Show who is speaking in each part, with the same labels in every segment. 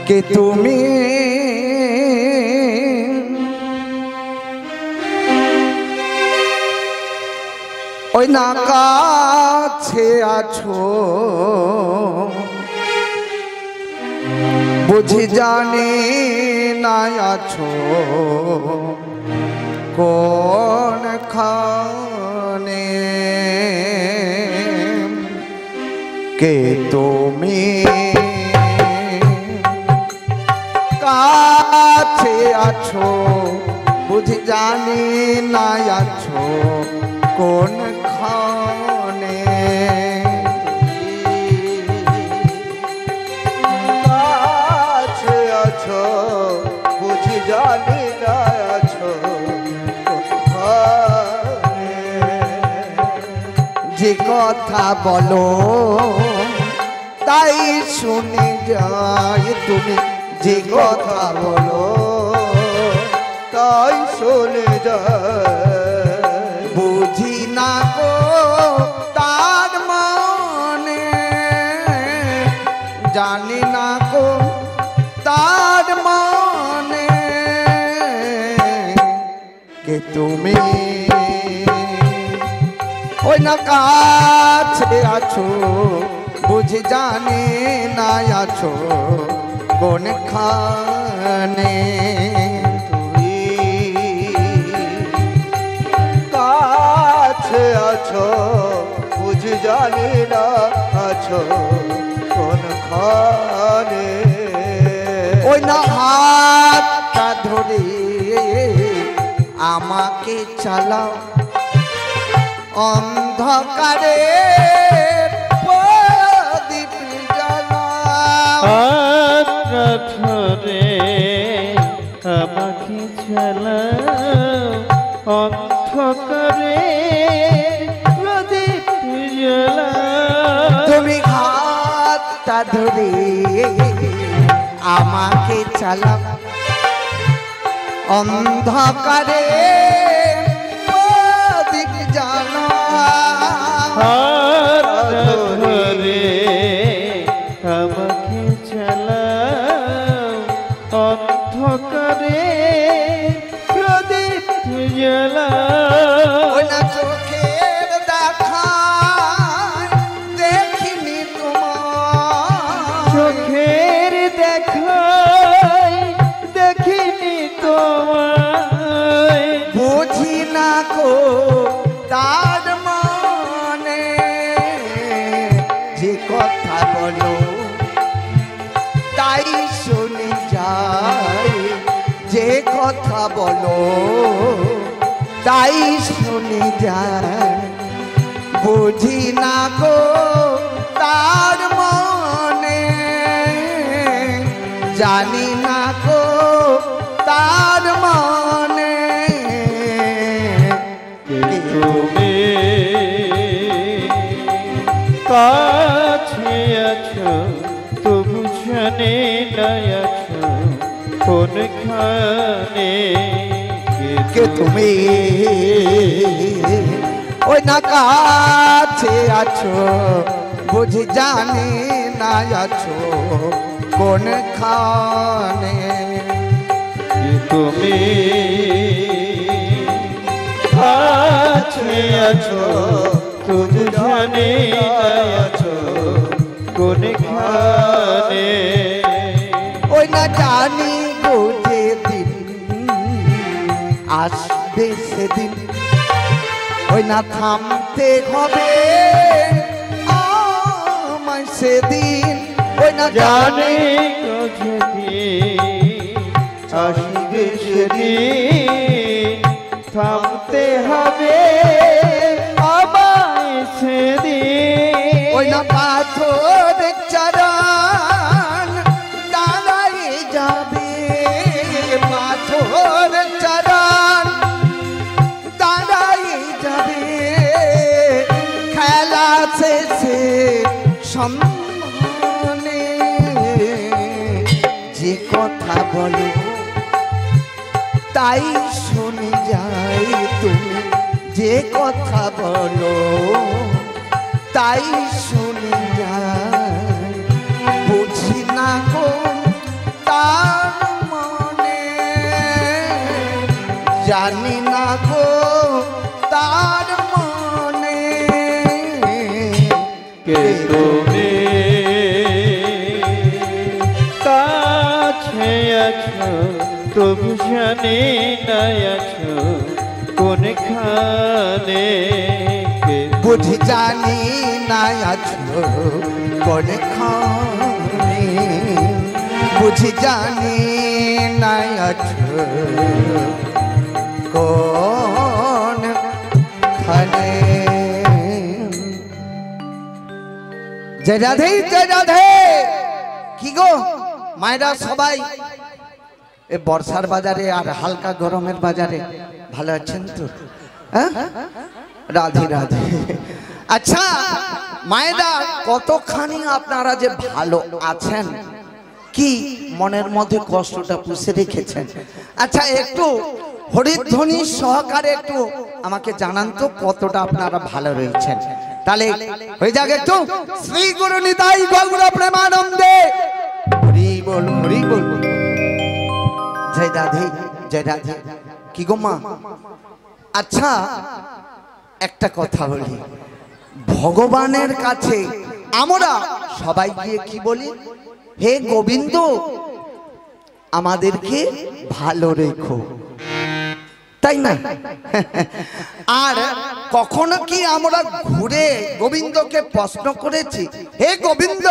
Speaker 1: কে তুমি ওই না কাছে আছো বুঝি জানি না আছো কোন খানে কে তুমি কাছে আছো বুঝি জানি না আছো কোন খানে
Speaker 2: কাছে আছো বুঝি জানি না আছো কোথায়
Speaker 1: যে কথা বলো তাই শুনে যায় তুমি যে কথা বলো
Speaker 2: তাই শুনে যায়
Speaker 1: বুঝি না গো তার মানে জানি না গো তার মানে কে তুমি ওই না কাছে আছো বুঝি জানি না আছো কোন খানে
Speaker 2: কাছে আছো বুঝি জানি না আছো কোন খানে
Speaker 1: ওই না হাতটা ধরে আমাকে চালাও অন্ধকারে প্রদীপ জ্বালাও
Speaker 3: হাতটা ধরে আমাকে চালাও অন্ধকারে প্রদীপ জ্বালাও
Speaker 1: তুমি হাতটা ধরে আমাকে চালাও অন্ধকারে প্রদীপ জ্বালাও
Speaker 3: হাতটা ধরে আমাকে চালাও অন্ধকারে প্রদীপ জ্বালাও
Speaker 1: ওই না চোখের দেখায় দেখিনি তোমার
Speaker 3: চোখের দেখায় দেখিনি তোমায়
Speaker 1: বুঝি না গো তার মানে যে কথা বলো তাই শুনে যায় যে কথা বলো তাই শুনে যায় বুঝি না গো তার মানে জানি না গো তার মানে
Speaker 3: তুমি কাছে আছো তবু জানি না আছো কোনখানে
Speaker 1: কে তুমি ওই না কাছে আছো বুঝি জানি না আছো কোন খানে
Speaker 3: তুমি কাছে আছো তবু জানি না আছো কোনখানে
Speaker 1: ওই না জানি গো যেদিন আসবে সেদিন ওই না থামতে হবে আমায় সেদিন ওই না
Speaker 3: জানি যেদিন আসবে সেদিন থামতে হবে আমায় সেদিন
Speaker 1: ওই না পাথর চরণ দাঁড়াই যাবে পাথর চরণ দাঁড়াই যাবে খেলা শেষে সম্মানে যে কথা বলো তাই শুনে যাই তুমি যে কথা বলো তাই শুনে যাই বুঝি না গো
Speaker 3: প্রভু জানে না আছো কোনখানে
Speaker 1: বুঝি জানি না আছো কোনখানে বুঝি জানি না আছো কোনখানে জয় রাধে জয় রাধে। কি গো মায়েরা সবাই এ বর্ষার বাজারে আর হালকা গরমের বাজারে ভালো আছেন তো? হ্যাঁ রাধে রাধে। আচ্ছা মায়েরা কতখানি আপনারা যে ভালো আছেন, কি মনের মধ্যে কষ্টটা পুষে রেখেছেন? আচ্ছা একটু হরিধ্বনি সহকারে একটু আমাকে জানান তো কতটা আপনারা ভালো রয়েছেন, তাহলে হয়ে যাক একটু শ্রী গুরু নিতাই গৌর প্রেমানন্দে হরি বল হরি বল। জয় রাধে জয় রাধে। কি গো মা, আচ্ছা একটা কথা বলি, ভগবানের কাছে আমরা সবাই গিয়ে কি বলি? হে গোবিন্দ আমাদেরকে ভালো রেখো, তাই না? আর কখনো কি আমরা ঘুরে গোবিন্দকে প্রশ্ন করেছি, হে গোবিন্দ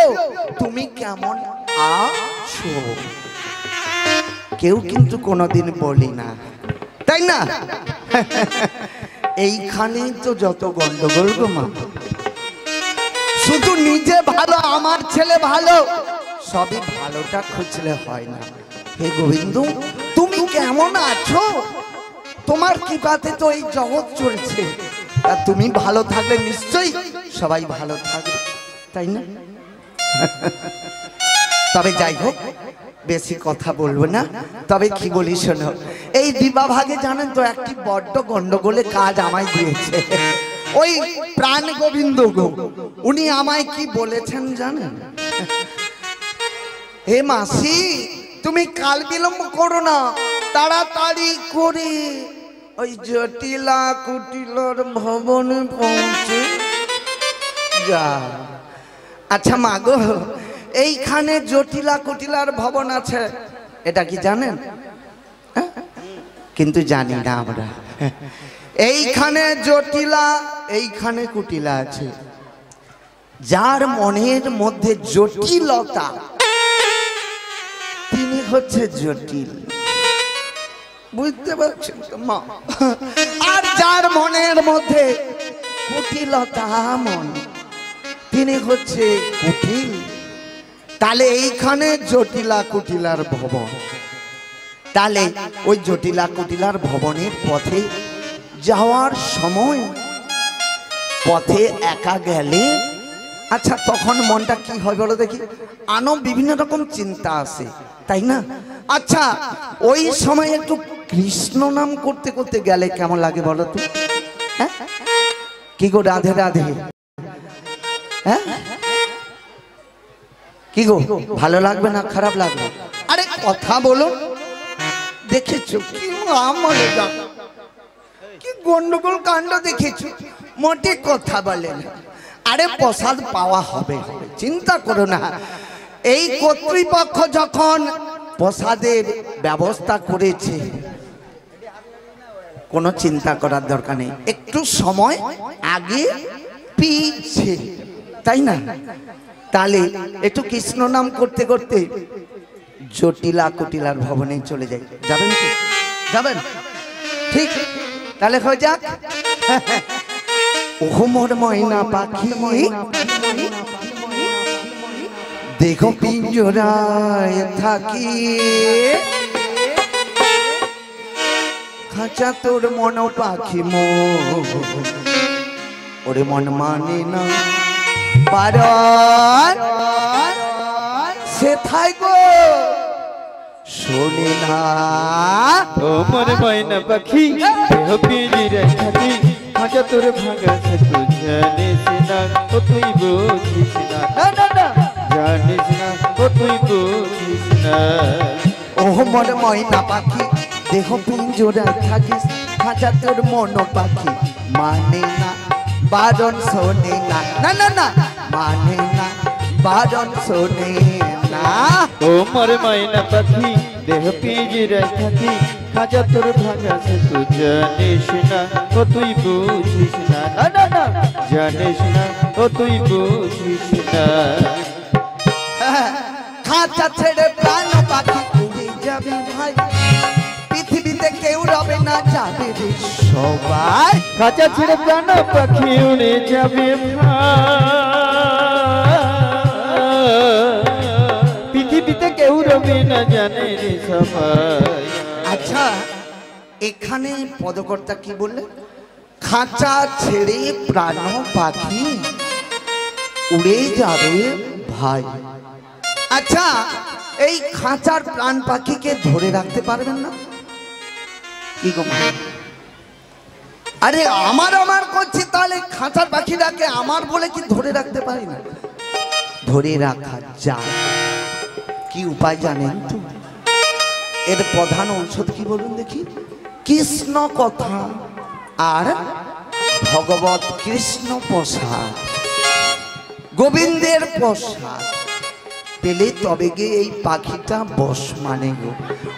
Speaker 1: তুমি কেমন আছো? কেউ কিন্তু কোনোদিন বলি না, তাই না? এইখানেই তো যত গন্ডগোল গো মা। শুধু নিজে ভালো, আমার ছেলে ভালো, সবই ভালোটা খুঁজলে হয় না। হে গোবিন্দ তুমি কেমন আছো? তোমার কৃপাতে তো এই জগৎ চলছে, আর তুমি ভালো থাকলে নিশ্চয়ই সবাই ভালো থাকবে, তাই না? তবে যাই হোক বেশি কথা বলবো না, তবে কি বলি শোনো, এই দিবাভাগে জানেন তো একটি বড্ড গন্ডগোলে কাজ আমায় দিয়েছে ওই প্রাণ গোবিন্দ গো। উনি আমায় কি বলেছেন জানেন? হে মাসি তুমি কাল বিলম্ব করো না, তাড়াতাড়ি করে ওই জটিলা কুটিলার ভবনে পৌঁছে যা। আচ্ছা মা গো, এইখানে জটিলা কুটিলার ভবন আছে, এটা কি জানেন? কিন্তু জানি না আমরা। এইখানে জটিলা এইখানে কুটিলা আছে, যার মনের মধ্যে জটিলতা তিনি হচ্ছে জটিল, বুঝতে পারছেন তো মা? আর যার মনের মধ্যে কুটিলতা মন তিনি হচ্ছে কুটিল। তাহলে এইখানে জটিলা কুটিলার ভবন, তাহলে ওই জটিলা কুটিলার ভবনের পথে যাওয়ার সময় পথে একা গেলে আচ্ছা তখন মনটা কি হয় বলো দেখি? বিভিন্ন রকম চিন্তা আসে, তাই না? আচ্ছা ওই সময় একটু কৃষ্ণ নাম করতে করতে গেলে কেমন লাগে বলো তো? হ্যাঁ কি গো রাধে রাধে, হ্যাঁ কি গো ভালো লাগবে না খারাপ লাগবে? আরে কথা বলো, দেখেছো কি আমলে কি গন্ডগোল কাণ্ড দেখেছো? মোটে কথা বলে না। আরে প্রসাদ পাওয়া হবে, চিন্তা করো না। এই কর্তৃপক্ষ যখন প্রসাদের ব্যবস্থা করেছে কোনো চিন্তা করার দরকার নেই, একটু সময় আগে পিছে, তাই না? তাহলে একটু কৃষ্ণ নাম করতে করতে জটিলা কুটিলার ভবনে চলে যাই। যাবেন তো? যাবেন? ঠিক, তাহলে হয়ে যাক। ও মোর ময়না পাখি দেখো পিঞ্জরায় থাকি, খাঁচা তোর মন পাখি ওরে মন মানে না বারণ সে থাই গো শোনে না।
Speaker 3: ও মোর ময়না পাখি দেহ পিঞ্জরায় থাকি, খাঁচা তোর ভাঙা সে তুই জানিস না, ও তুই বুঝিস না, জানিস না, ও তুই বুঝিস না।
Speaker 1: ও মোর ময়না পাখি দেহ পিঞ্জরায় থাকিস, খাঁচা তোর মন পাখি মানে না বারণ শোনে না, না না না মানে না বারণ শোনে না।
Speaker 3: ও মোর ময়না পাখি দেহ পিঞ্জিরায় থাকি খাঁচা তোর ভাঙা সে তুই জানিস না ও তুই বুঝিস না না না না জানিস না ও তুই বুঝিস না
Speaker 1: খাঁচা ছেড়ে প্রাণ পাখি উড়ে যাবে ভাই পৃথিবীতে কেউ রবে না যাবে রে সবাই
Speaker 3: খাঁচা ছেড়ে প্রাণ পাখি উড়ে যাবে পৃথিবীতে কেউ রবে না জানে রে সবাই
Speaker 1: আচ্ছা এখানে পদকর্তা কি বললে খাঁচা ছেড়ে প্রাণ পাখি উড়ে যাবে ভাই আচ্ছা এই খাঁচার প্রাণ পাখিকে ধরে রাখতে পারবেন না কি গো ভাই? আরে আমার আমার করছি তাহলে খাঁচার পাখিটাকে আমার বলে কি ধরে রাখতে পারি না ধরে রাখা যায় কি উপায় জানেন তো এর প্রধান ঔষধ কি বলুন দেখি কৃষ্ণ কথা আর ভগবত কৃষ্ণ প্রসাদ গোবিন্দের প্রসাদ পেলে তবে গিয়ে এই পাখিটা বস মানে গো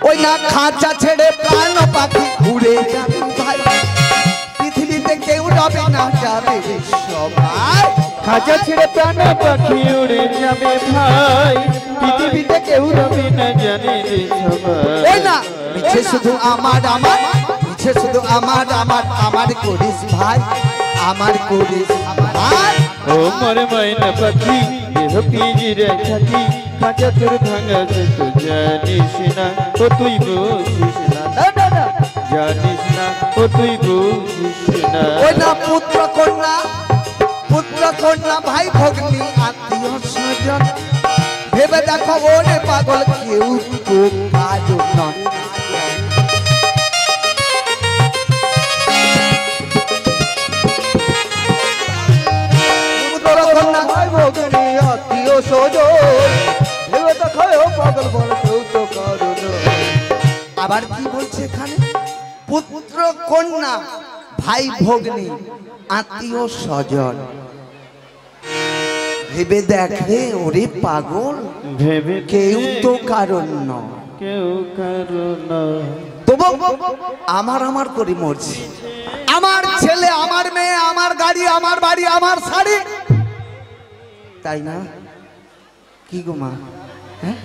Speaker 1: ওই না খাঁচা ছেড়ে প্রাণ পাখি উড়ে যাবে ভাই পৃথিবীতে কেউ রবে না যাবে রে সবাই
Speaker 3: খাঁচা ছেড়ে প্রাণ পাখি উড়ে যাবে ভাই পৃথিবীতে কেউ রবে না জানে রে সবাই
Speaker 1: ওই না মিছে শুধু আমার মিছে শুধু আমার করিস ভাই আমার করিস ভাই
Speaker 3: ও মোর ময়না পাখি দেহ পিঞ্জিরায় থাকি খাঁচা তোর ভাঙা সে তুই জানিস না ও তুই বুঝিস না না না না জানিস না ও তুই বুঝিস না
Speaker 1: ওই না পুত্র কন্যা ভাই ভগ্নী আত্মীয় স্বজন ভেবে দেখো ওরে পাগল কেউ তো কাজ নয়
Speaker 2: ভাই ভগ্নী আত্মীয় স্বজন ভেবে দেখায় পাগল বল কেউ তো কারণ
Speaker 1: আবার কি বলছে এখানে পুত্র কন্যা ভাই ভগ্নী আত্মীয় স্বজন ভেবে দেখে ওরে পাগল
Speaker 3: ভেবে
Speaker 1: কেউ তো কারণ নয়
Speaker 3: কেউ কারণ
Speaker 1: তবু আমার করে মরছি আমার ছেলে আমার মেয়ে আমার গাড়ি আমার বাড়ি আমার শাড়ি তাই না কি গো মা হ্যাঁ?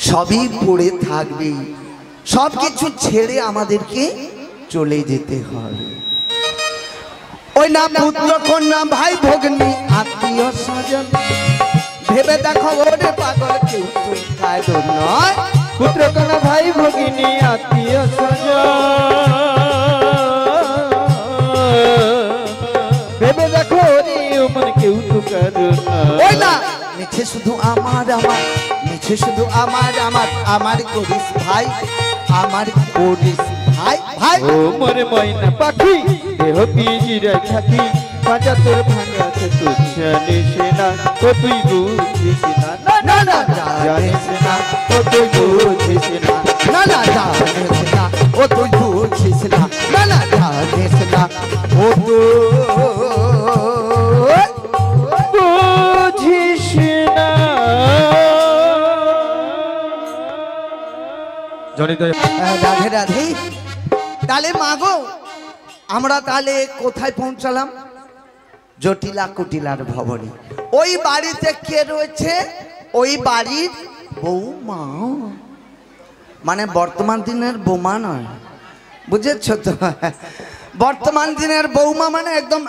Speaker 1: সবই পড়ে থাকবে সবকিছু ছেড়ে আমাদেরকে চলে যেতে হবে ওই না পুত্র কন্যা ভাই ভগ্নী আত্মীয় স্বজন ভেবে দেখো ওরে পাগল কেউ তো কারণ নয়
Speaker 3: পুত্র কন্যা ভাই ভগিনী আত্মীয় ভেবে দেখো রে মন কেউ তো কারণ
Speaker 1: ওই না মিছে শুধু মিছে শুধু আমার করিস ভাই আমার করিস ভাই ভাই
Speaker 3: ও মোর ময়না পাখি দেহ পিঞ্জিরায় থাকি খাঁচা তোর ভাঙা সে তুই জানিস না ও তুই বুঝিস না
Speaker 1: না না
Speaker 3: জানিস না ও তুই বুঝিস না
Speaker 1: না না জানিস না ও তুই বুঝিস না না না জানিস না ও
Speaker 3: বুঝিস না
Speaker 1: রাধে রাধে তাহলে মাগো আমরা তাহলে কোথায় পৌঁছালাম জটিলা কুটিলার ভবনে ওই বাড়িতে কে রয়েছে ওই বাড়ির বৌমা মানে বর্তমান দিনের বৌমা নয় বুঝেছো তো বর্তমান দিনের বৌমা মানে একদম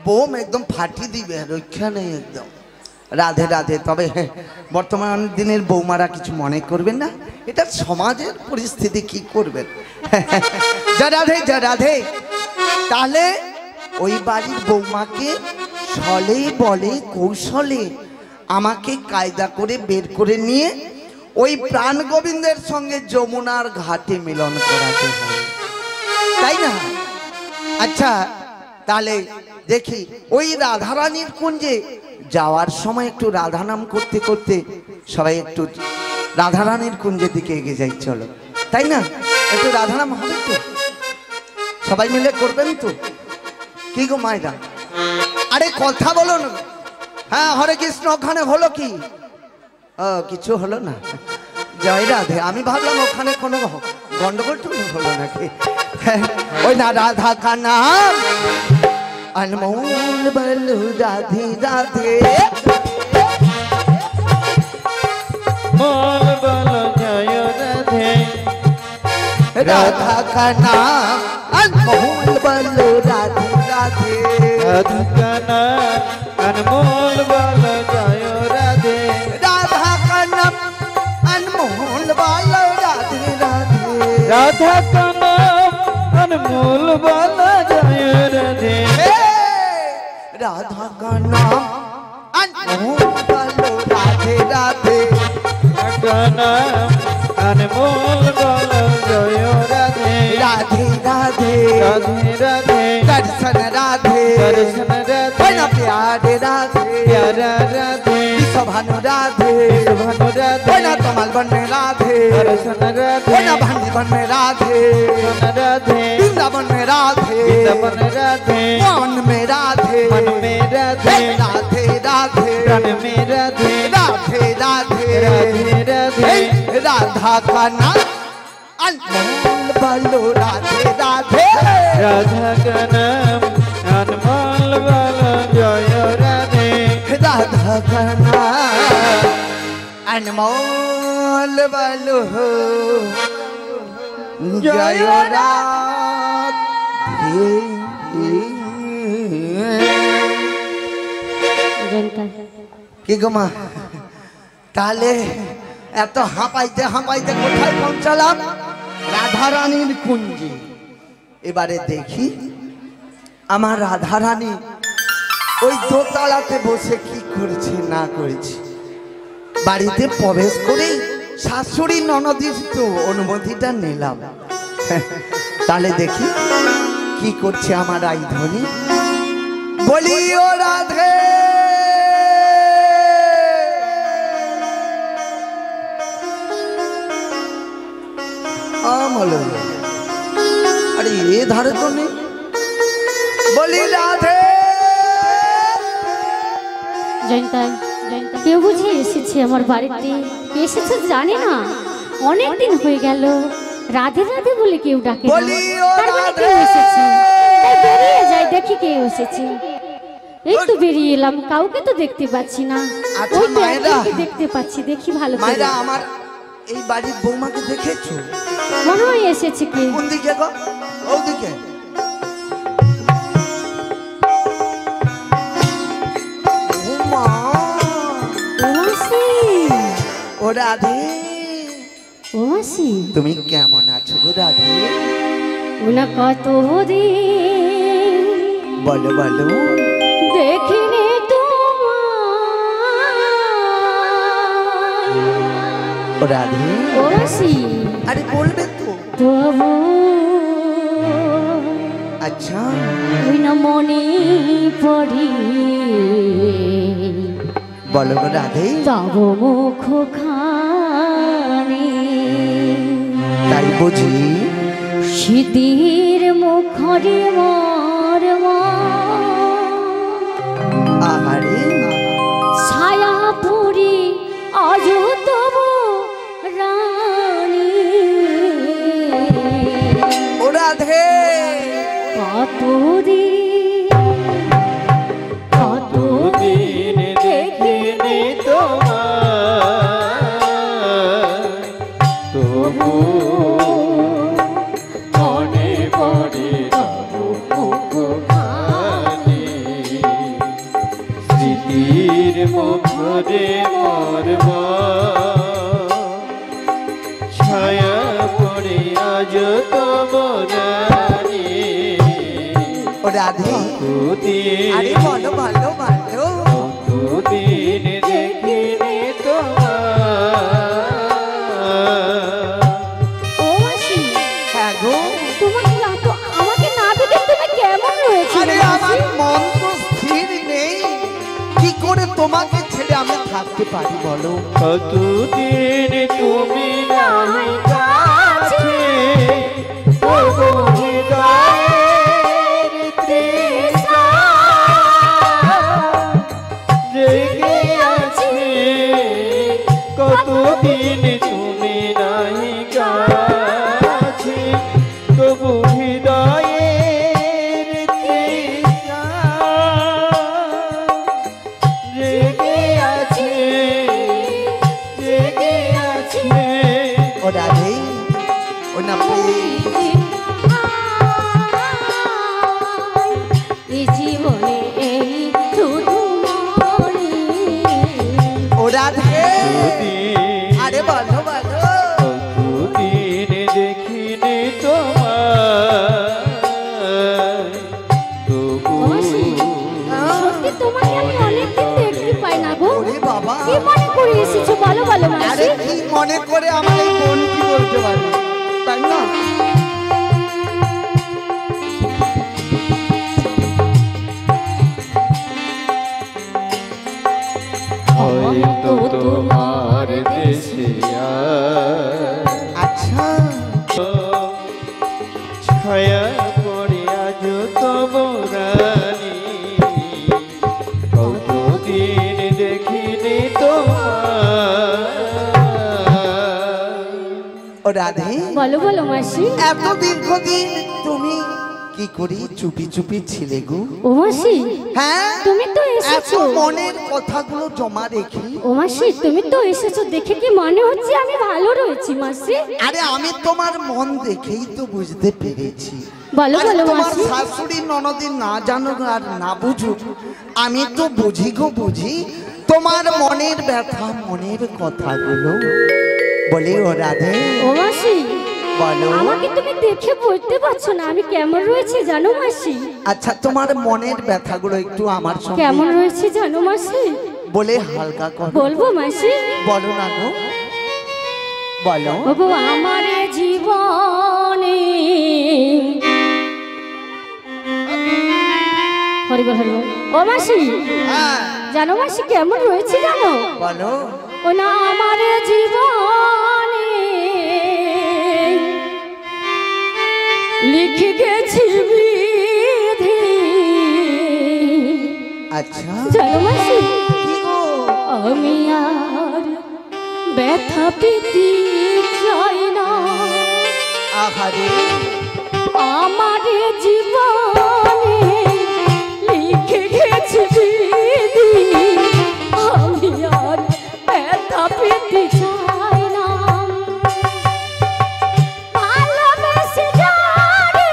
Speaker 1: বোম একদম ফাটিয়ে দিবে রক্ষা নেই একদম রাধে রাধে তবে বর্তমান দিনের বৌমারা কিছু মনে করবেন না এটা সমাজের পরিস্থিতি কি করবেন যা রাধে তাহলে ওই বাড়ির বৌমাকে ছলে বলে কৌশলে আমাকে কায়দা করে বের করে নিয়ে ওই প্রাণ গোবিন্দের সঙ্গে যমুনার ঘাটে মিলন করাতে হবে তাই না আচ্ছা তাহলে দেখি ওই রাধারানীর কুঞ্জে যাওয়ার সময় একটু রাধা নাম করতে করতে সবাই একটু রাধারানীর কুঞ্জের দিকে এগিয়ে যাই চলো তাই না একটু রাধা নাম হবে তো সবাই মিলে করবেন তো কি গো মায়েরা আরে কথা বলো না হ্যাঁ হরে কৃষ্ণ ওখানে হলো কি কিছু হলো না জয় রাধে। আমি ভাবলাম ওখানে কোনো গন্ডগোল টুকু হলো নাকি। ওই না রাধা কা নাম अनमोल बलु राधे राधे
Speaker 3: मोल बल जय राधे
Speaker 1: राधा का नाम अनमोल बलु राधे राधे
Speaker 3: राधा का नाम अनमोल बल जय राधे
Speaker 1: राधा का नाम अनमोल बलु राधे राधे
Speaker 3: राधा का नाम अनमोल बल जय राधे
Speaker 1: राधा का नाम अनमोल बलु राधे राधे
Speaker 3: का नाम अनमोल बल जय राधे
Speaker 1: राधे राधे
Speaker 3: राधे राधे
Speaker 1: दर्शन राधे
Speaker 3: दर्शन राधे
Speaker 1: बना प्यारे राधे
Speaker 3: प्यारा राधे
Speaker 1: भानु राधे
Speaker 3: भानु राधे
Speaker 1: बना कमल बन में राधे
Speaker 3: दर्शन राधे
Speaker 1: बना भांगी बन में राधे
Speaker 3: राधे
Speaker 1: वृंदावन में राधे
Speaker 3: वृंदावन राधे
Speaker 1: मन में राधे
Speaker 3: मन में राधे
Speaker 1: राधे राधे
Speaker 3: प्राण में राधे
Speaker 1: राधे राधे
Speaker 3: राधे राधे
Speaker 1: राधा का नाम अनमोल बलु राधे राधे
Speaker 3: राधा का नाम अनमोल बल जय राधे
Speaker 1: राधा का नाम अनमोल बलु जय राधे। কি গো মা তাহলে এত হাঁপাইতে হাঁপাইতে কোথায় পৌঁছালাম? রাধারানীর কুঞ্জে। এবারে দেখি আমার রাধারানী ওই দোতলাতে বসে কি করেছে না করেছে। বাড়িতে প্রবেশ করে শাশুড়ি ননদির তো অনুমতিটা নিলাম। তাহলে দেখি কি করছে আমার আইধনী। বলি ও রাধে আরে এ ধারে তো নেই। বলি রাধে
Speaker 4: জয়ন্তা কেউ বুঝি এসেছে আমার বাড়িতে? কে এসেছে জানি না, অনেক দিন হয়ে গেল রাধে রাধে বলে কেউ ডাকে না।
Speaker 1: বলি ও
Speaker 4: তার মানে
Speaker 1: রাধে।
Speaker 4: কেউ এসেছে, তাই বেরিয়ে যাই দেখি কে এসেছে। এই তো বেরিয়ে এলাম, কাউকে তো দেখতে পাচ্ছি না।
Speaker 1: আচ্ছা,
Speaker 4: ওই তো
Speaker 1: মায়েরা।
Speaker 4: একজনকে দেখতে পাচ্ছি, দেখি ভালো করে।
Speaker 1: মায়েরা আমার এই বাড়ির বৌমাকে দেখেছো?
Speaker 4: মনে হয় এসেছে কে।
Speaker 1: কোন দিকে গো? ওদিকে। বৌমা
Speaker 4: ও মাসি,
Speaker 1: ও রাধে
Speaker 4: ও মাসি,
Speaker 1: তুমি কেমন আছো গো রাধে?
Speaker 4: ওনা কত দিন
Speaker 1: বলো বলো।
Speaker 4: দেখিনি তোমায়।
Speaker 1: ও রাধে
Speaker 4: ও মাসি,
Speaker 1: আরে বলবে তো।
Speaker 4: তবু
Speaker 1: আচ্ছা
Speaker 4: ওই না মনে পড়ি
Speaker 1: বলো গো রাধে।
Speaker 4: তব মুখ খানি
Speaker 1: তাই বুঝি
Speaker 4: শীতের মুখরে মর
Speaker 1: আহারে
Speaker 4: ছায়া পুরি আজ তবু রানী।
Speaker 1: ও রাধে
Speaker 4: কতদিন
Speaker 3: দিন দেখিনি তোমায় তবু মনে পড়ে তব মুখখানি স্মৃতির মুখরে মরব ছায়া পড়ে আজ তোমরানি
Speaker 1: ও রাধে আরে বলো ভালো ভালো।
Speaker 3: দুদিন দেখিনি
Speaker 4: ও মাসি,
Speaker 1: হ্যাঁ গো।
Speaker 4: তোমাকে না তো আমাকে না দেখে তুমি কেমন রয়েছে
Speaker 1: আরে আমার মন তো স্থির নেই, কি করে তোমাকে ছেড়ে আমি থাকতে পারি বলো?
Speaker 3: কতদিন তুমি নাই কাছে তবু হৃদয়ের তৃষ্ণা জেগে আছে। কতদিন তুমি
Speaker 1: রে
Speaker 3: কতদিন
Speaker 1: আরে বলো বলো
Speaker 3: কতদিন দেখিনি তোমায় তবু
Speaker 4: মাসি, সত্যি তোমাকে আমি অনেকদিন দেখতে পাই না গো।
Speaker 1: ওরে বাবা
Speaker 4: কি মনে করে এসেছো বলো বলো
Speaker 1: আরে
Speaker 4: মাসি।
Speaker 1: কি মনে করে আমার এই বোন কি বলতে পারে তাই না
Speaker 3: হয়তো তোমার দেশে
Speaker 1: আচ্ছা
Speaker 3: ছায়া পড়ে আজ তোমরানি কতদিন দেখিনি তোমায়
Speaker 1: ও রাধে
Speaker 4: বলো বলো মাসি।
Speaker 1: এত দীর্ঘদিন তুমি কি করি চুপি চুপি ছিলে গো
Speaker 4: ও মাসি,
Speaker 1: হ্যাঁ
Speaker 4: তুমি তো
Speaker 1: এত
Speaker 4: এসেছো।
Speaker 1: মনের কথাগুলো জমা রেখে
Speaker 4: ও মাসি, তুমি তো এসেছো দেখে কি মনে হচ্ছে আমি ভালো রয়েছি মাসি।
Speaker 1: আরে আমি তোমার মন দেখেই তো বুঝতে পেরেছি
Speaker 4: বলো
Speaker 1: আরে
Speaker 4: বলো
Speaker 1: তোমার
Speaker 4: মাসি।
Speaker 1: শাশুড়ি ননদি না জানুক আর না বুঝুক আমি তো বুঝি গো বুঝি তোমার মনের ব্যথা মনের কথাগুলো বলি ও রাধে
Speaker 4: ও মাসি,
Speaker 1: বলো
Speaker 4: আমাকে তুমি দেখে বলতে পারছো না আমি কেমন রয়েছে জানো মাসি।
Speaker 1: আচ্ছা তোমার মনের ব্যথাগুলো একটু আমার সঙ্গে
Speaker 4: কেমন রয়েছে জানো মাসি।
Speaker 1: বলে হালকা করো
Speaker 4: বলবো মাসি।
Speaker 1: বলো না গো বলো
Speaker 4: ওগো আমার জীবনে হরিবল হরিবল। ও মাসি,
Speaker 1: হ্যাঁ
Speaker 4: জানো মাসি কেমন রয়েছে জানো।
Speaker 1: বলো
Speaker 4: ও না আমার জীবনে লিখে গেছি বিধি।
Speaker 1: আচ্ছা
Speaker 4: জানো মাসি,
Speaker 1: কি গো
Speaker 4: আমি আর ব্যথা পেতে চাই না।
Speaker 1: আহারে
Speaker 4: আমার জীবনে লিখে গেছি বিধি। আমি আর ব্যথা পেতে চাই না। ভালোবেসে যারে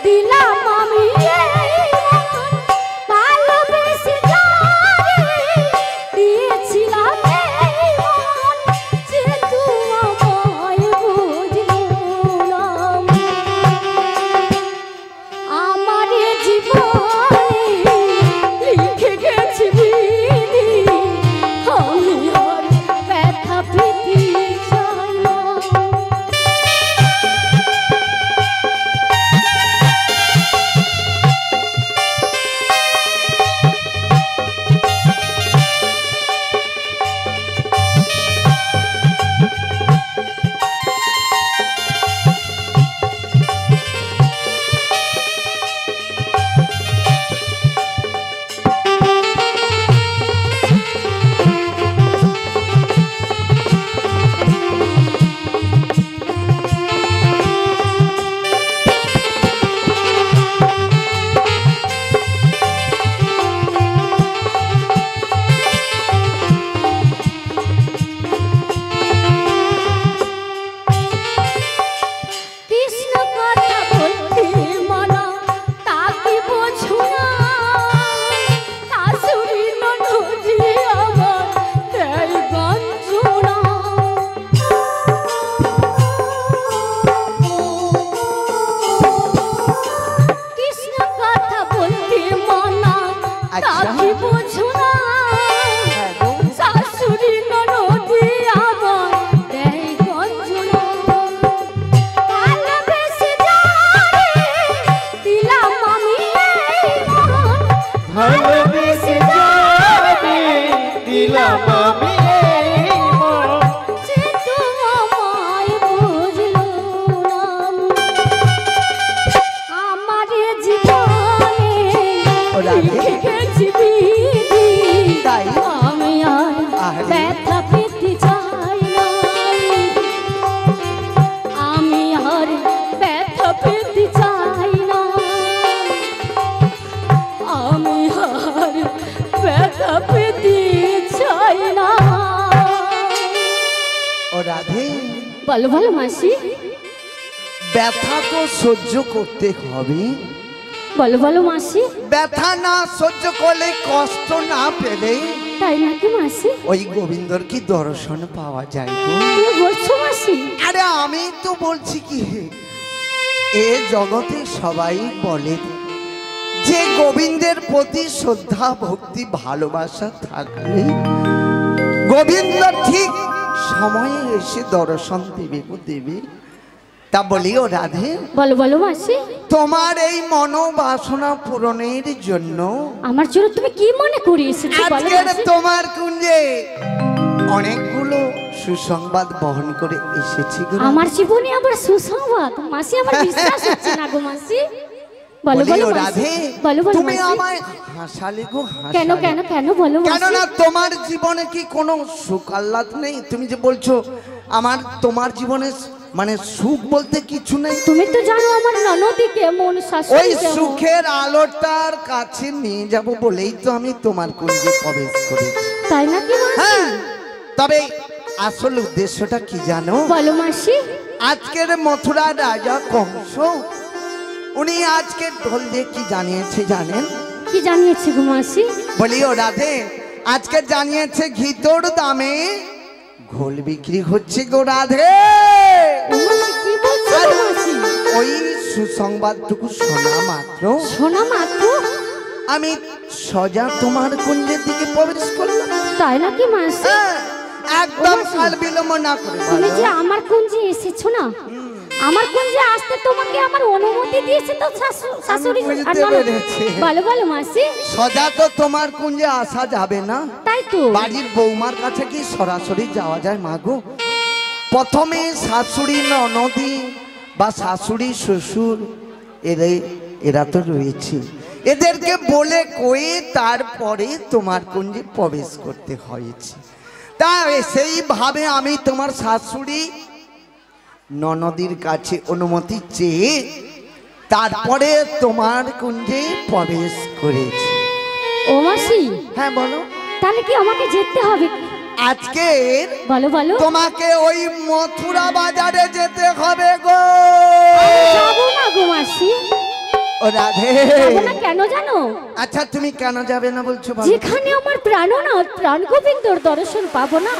Speaker 4: দিলাম আমি এই মন। ভালোবেসে যারে দিয়েছিলাম এই মন। যে আমায় বুঝলো না। আমার জীবনে লিখে গেছি বিধি। আমি আর ব্যথা পেতে চাই না। কৃষ্ণ কথা বলতে মানা তাকে বোঝো না। শাশুড়ি ননদি আমার দেয় গঞ্জনা। কৃষ্ণ কথা বলতে মানা তাকে বোঝো না। শাশুড়ি ননদি আমার দেয় গঞ্জনা। ভালোবেসে যারে দিলাম আমি এই মন।
Speaker 3: ভালোবেসে যাবে দিলাম আমি এই মন।
Speaker 4: সে তো আমায় বুঝলো না। আমার জীবনে
Speaker 1: ও রাধে।
Speaker 4: লিখে গেছি বিধি।
Speaker 1: তাই?
Speaker 4: আমি আর
Speaker 1: আরে।
Speaker 4: ব্যথা পেতে চাই না। আমি আর ব্যথা পেতে চাই না। আমি আর ব্যথা পেতে চাই না।
Speaker 1: ও রাধে
Speaker 4: বলো বলো মাসি।
Speaker 1: ব্যথা তো সহ্য করতে হবে
Speaker 4: বলো বলো মাসি।
Speaker 1: ব্যথা না সহ্য করলে কষ্ট না পেলে
Speaker 4: তাই নাকি মাসি?
Speaker 1: ওই গোবিন্দর কি দর্শন পাওয়া যায় গো?
Speaker 4: তুমি বলছো মাসি?
Speaker 1: আরে আমি তো বলছি কি, এ জগতে সবাই বলে যে গোবিন্দের প্রতি শ্রদ্ধা ভক্তি ভালোবাসা থাকলে গোবিন্দ ঠিক সময়ে এসে দর্শন দেবে গো দেবে। তা বলি ও রাধে,
Speaker 4: বলো বলো মাসি।
Speaker 1: তোমার এই মনোবাসনা পূরণের জন্য
Speaker 4: আমার জন্য তুমি কি মনে করে এসেছো বলো
Speaker 1: আজকের
Speaker 4: মাসি?
Speaker 1: তোমার কুঞ্জে অনেকগুলো সুসংবাদ বহন করে এসেছি গো।
Speaker 4: আমার জীবনে আবার সুসংবাদ মাসি, আমার বিশ্বাস হচ্ছে না গো মাসি। বলো
Speaker 1: বলি
Speaker 4: বলো
Speaker 1: ও
Speaker 4: মাসি।
Speaker 1: রাধে,
Speaker 4: বলো বলো
Speaker 1: তুমি
Speaker 4: মাসি।
Speaker 1: আমায় হাসালে গো
Speaker 4: কেন
Speaker 1: হাসালে।
Speaker 4: কেন কেন বলো
Speaker 1: কেন
Speaker 4: মাসি?
Speaker 1: না তোমার জীবনে কি কোনো সুখ আহ্লাদ নেই? তুমি যে বলছো তোমার জীবনে মানে সুখ বলতে কিছু নেই।
Speaker 4: তুমি তো জানো আমার ননদি কেমন,
Speaker 1: ওই
Speaker 4: শাশুড়ি কেমন।
Speaker 1: সুখের আলোটার কাছে নিয়ে যাব বলেই তো আমি তোমার কুঞ্জে প্রবেশ করেছি।
Speaker 4: তাই নাকি মাসি?
Speaker 1: হ্যাঁ, তবে আসল উদ্দেশ্যটা কি জানো?
Speaker 4: বলো মাসি।
Speaker 1: আজকের মথুরা রাজা কংস উনি আজকে ঢোল দিয়ে কি জানিয়েছে জানেন?
Speaker 4: কি জানিয়েছে গো মাসি?
Speaker 1: বলি ও রাধে, আজকে জানিয়েছে ঘিতর দামে ঘোল বিক্রি হচ্ছে গো রাধে।
Speaker 4: ও মাসি, কি বলছো গো মাসি?
Speaker 1: ওই সুসংবাদটুকু শোনা মাত্র
Speaker 4: শোনা মাত্র
Speaker 1: আমি সজা তোমার কুঞ্জের দিকে প্রবেশ করলাম।
Speaker 4: তাই নাকি মাসি?
Speaker 1: হ্যাঁ, একদম
Speaker 4: ও মাসি।
Speaker 1: কাল বিলম্ব না করে
Speaker 4: তুমি
Speaker 1: বলো।
Speaker 4: যে আমার কুঞ্জে এসেছো না, আমার কুঞ্জে আসতে তোমাকে আমার অনুমতি দিয়েছে তো শাশুড়ি
Speaker 1: আমি বুঝতে
Speaker 4: আর ননদ।
Speaker 1: পেরেছি।
Speaker 4: বলো বলো মাসি।
Speaker 1: সজা তো তোমার কুঞ্জে আসা যাবে না।
Speaker 4: তাই তো।
Speaker 1: বাড়ির বৌমার কাছে কি সরাসরি যাওয়া যায় মাগো? প্রথমে শাশুড়ি ননদি বা শাশুড়ি শ্বশুর এরা তো রয়েছে, এদেরকে বলে কয়ে তারপরে তোমার কুঞ্জে প্রবেশ করতে হয়েছে। তা সেইভাবে আমি তোমার শাশুড়ি ননদির কাছে অনুমতি চেয়ে তারপরে তোমার কুঞ্জে প্রবেশ করেছি।
Speaker 4: ও মাসি,
Speaker 1: হ্যাঁ বলো।
Speaker 4: তাহলে কি আমাকে যেতে হবে?
Speaker 1: আজকে
Speaker 4: বলো বলো।
Speaker 1: তোমাকে ওই মথুরা বাজারে যেতে হবে গো।
Speaker 4: যাবো না গো মাসি।
Speaker 1: ও রাধে,
Speaker 4: যাবো না কেন জানো?
Speaker 1: আচ্ছা তুমি কেন যাবে না বলছো বলো?
Speaker 4: যেখানে আমার প্রাণনাথ প্রাণ গোবিন্দর দর্শন পাবো না,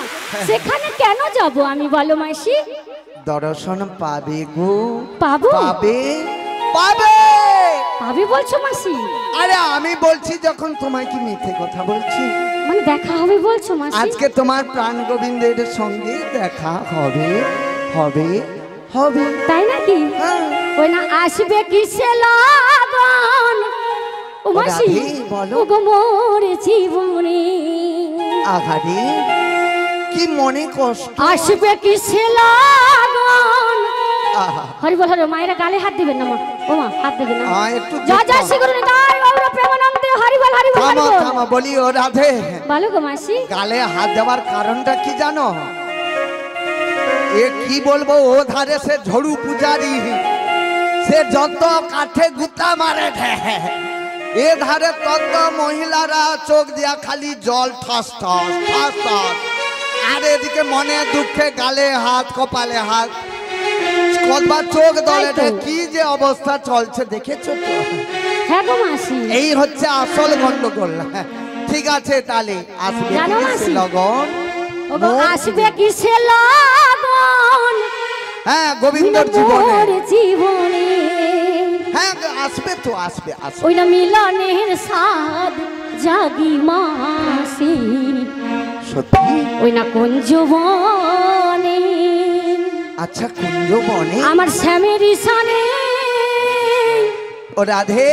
Speaker 4: সেখানে কেন যাব আমি বলো মাসি?
Speaker 1: দর্শন পাবে গো।
Speaker 4: পাবো?
Speaker 1: পাবে পাবে।
Speaker 4: পাবে বলছো মাসি?
Speaker 1: আরে আমি বলছি যখন, তোমায় কি মিথ্যে কথা বলছি?
Speaker 4: মানে দেখা হবে বলছো মাসি?
Speaker 1: আজকে তোমার প্রাণ গোবিন্দের সঙ্গে দেখা হবে হবে হবে।
Speaker 4: তাই নাকি?
Speaker 1: হ্যাঁ।
Speaker 4: ওই না আসবে কিসে লাগন ও মাসি,
Speaker 1: রাধে, বলো।
Speaker 4: ও গো মোর জীবনে
Speaker 1: আঘারে কি মনে কষ্ট।
Speaker 4: আসবে কিসে লাগন।
Speaker 1: আহা,
Speaker 4: হরি বল হরি, মায়েরা গালে হাত দিবেন না মা। ও মা হাত দিবেন না।
Speaker 1: একটু
Speaker 4: যা যা শিগুরুনি গায় বাবুরা প্রেমানন্দে হরি বল হরি বল হরি
Speaker 1: থামা
Speaker 4: বল।
Speaker 1: থামা, বলি ও রাধে,
Speaker 4: বলো গো মাসি।
Speaker 1: গালে হাত দেওয়ার কারণটা কি জানো? এ কি বলবো, ও ধারে সে ঝড়ু পূজারি, সে যত কাঠে গুতা মারে এ ধারে তত মহিলারা চোখ দিয়া খালি জল ঠস ঠস ঠস ঠস, আর এদিকে মনে দুঃখে গালে হাত কপালে হাত, কতবার চোখ দলে
Speaker 4: তাই তো।
Speaker 1: কি যে অবস্থা চলছে দেখেছো তো?
Speaker 4: হ্যাঁ গো মাসি।
Speaker 1: এই হচ্ছে আসল গন্ডগোল। ঠিক আছে তাহলে আসবে
Speaker 4: জানো
Speaker 1: কি
Speaker 4: মাসি?
Speaker 1: সে লগন?
Speaker 4: ও গো আসবে কিসে লাগন
Speaker 1: হ্যাঁ গোবিন্দর জীবনে।
Speaker 4: মোর জীবনে
Speaker 1: হ্যাঁ আসবে তো, আসবে আসবে।
Speaker 4: ওই না মিলনের স্বাদ জাগি মাসি,
Speaker 1: সত্যি?
Speaker 4: ওই না কুঞ্জবনে
Speaker 1: আচ্ছা কুঞ্জ বনে
Speaker 4: আমার শ্যামের ঈশানে
Speaker 1: ও রাধে,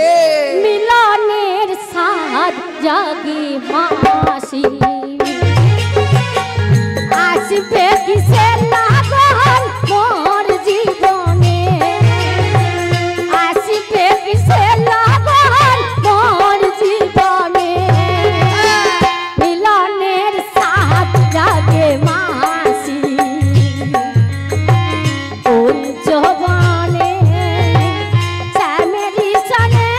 Speaker 4: মিলনের স্বাদ জাগি মাসি, আসবে কিসে লাগন মোর জীবনে, আসবে কিসে লাগন মোর জীবনে, মিলনের স্বাদ জাগে মাসি, কুঞ্জবনে শ্যামের ঈশানে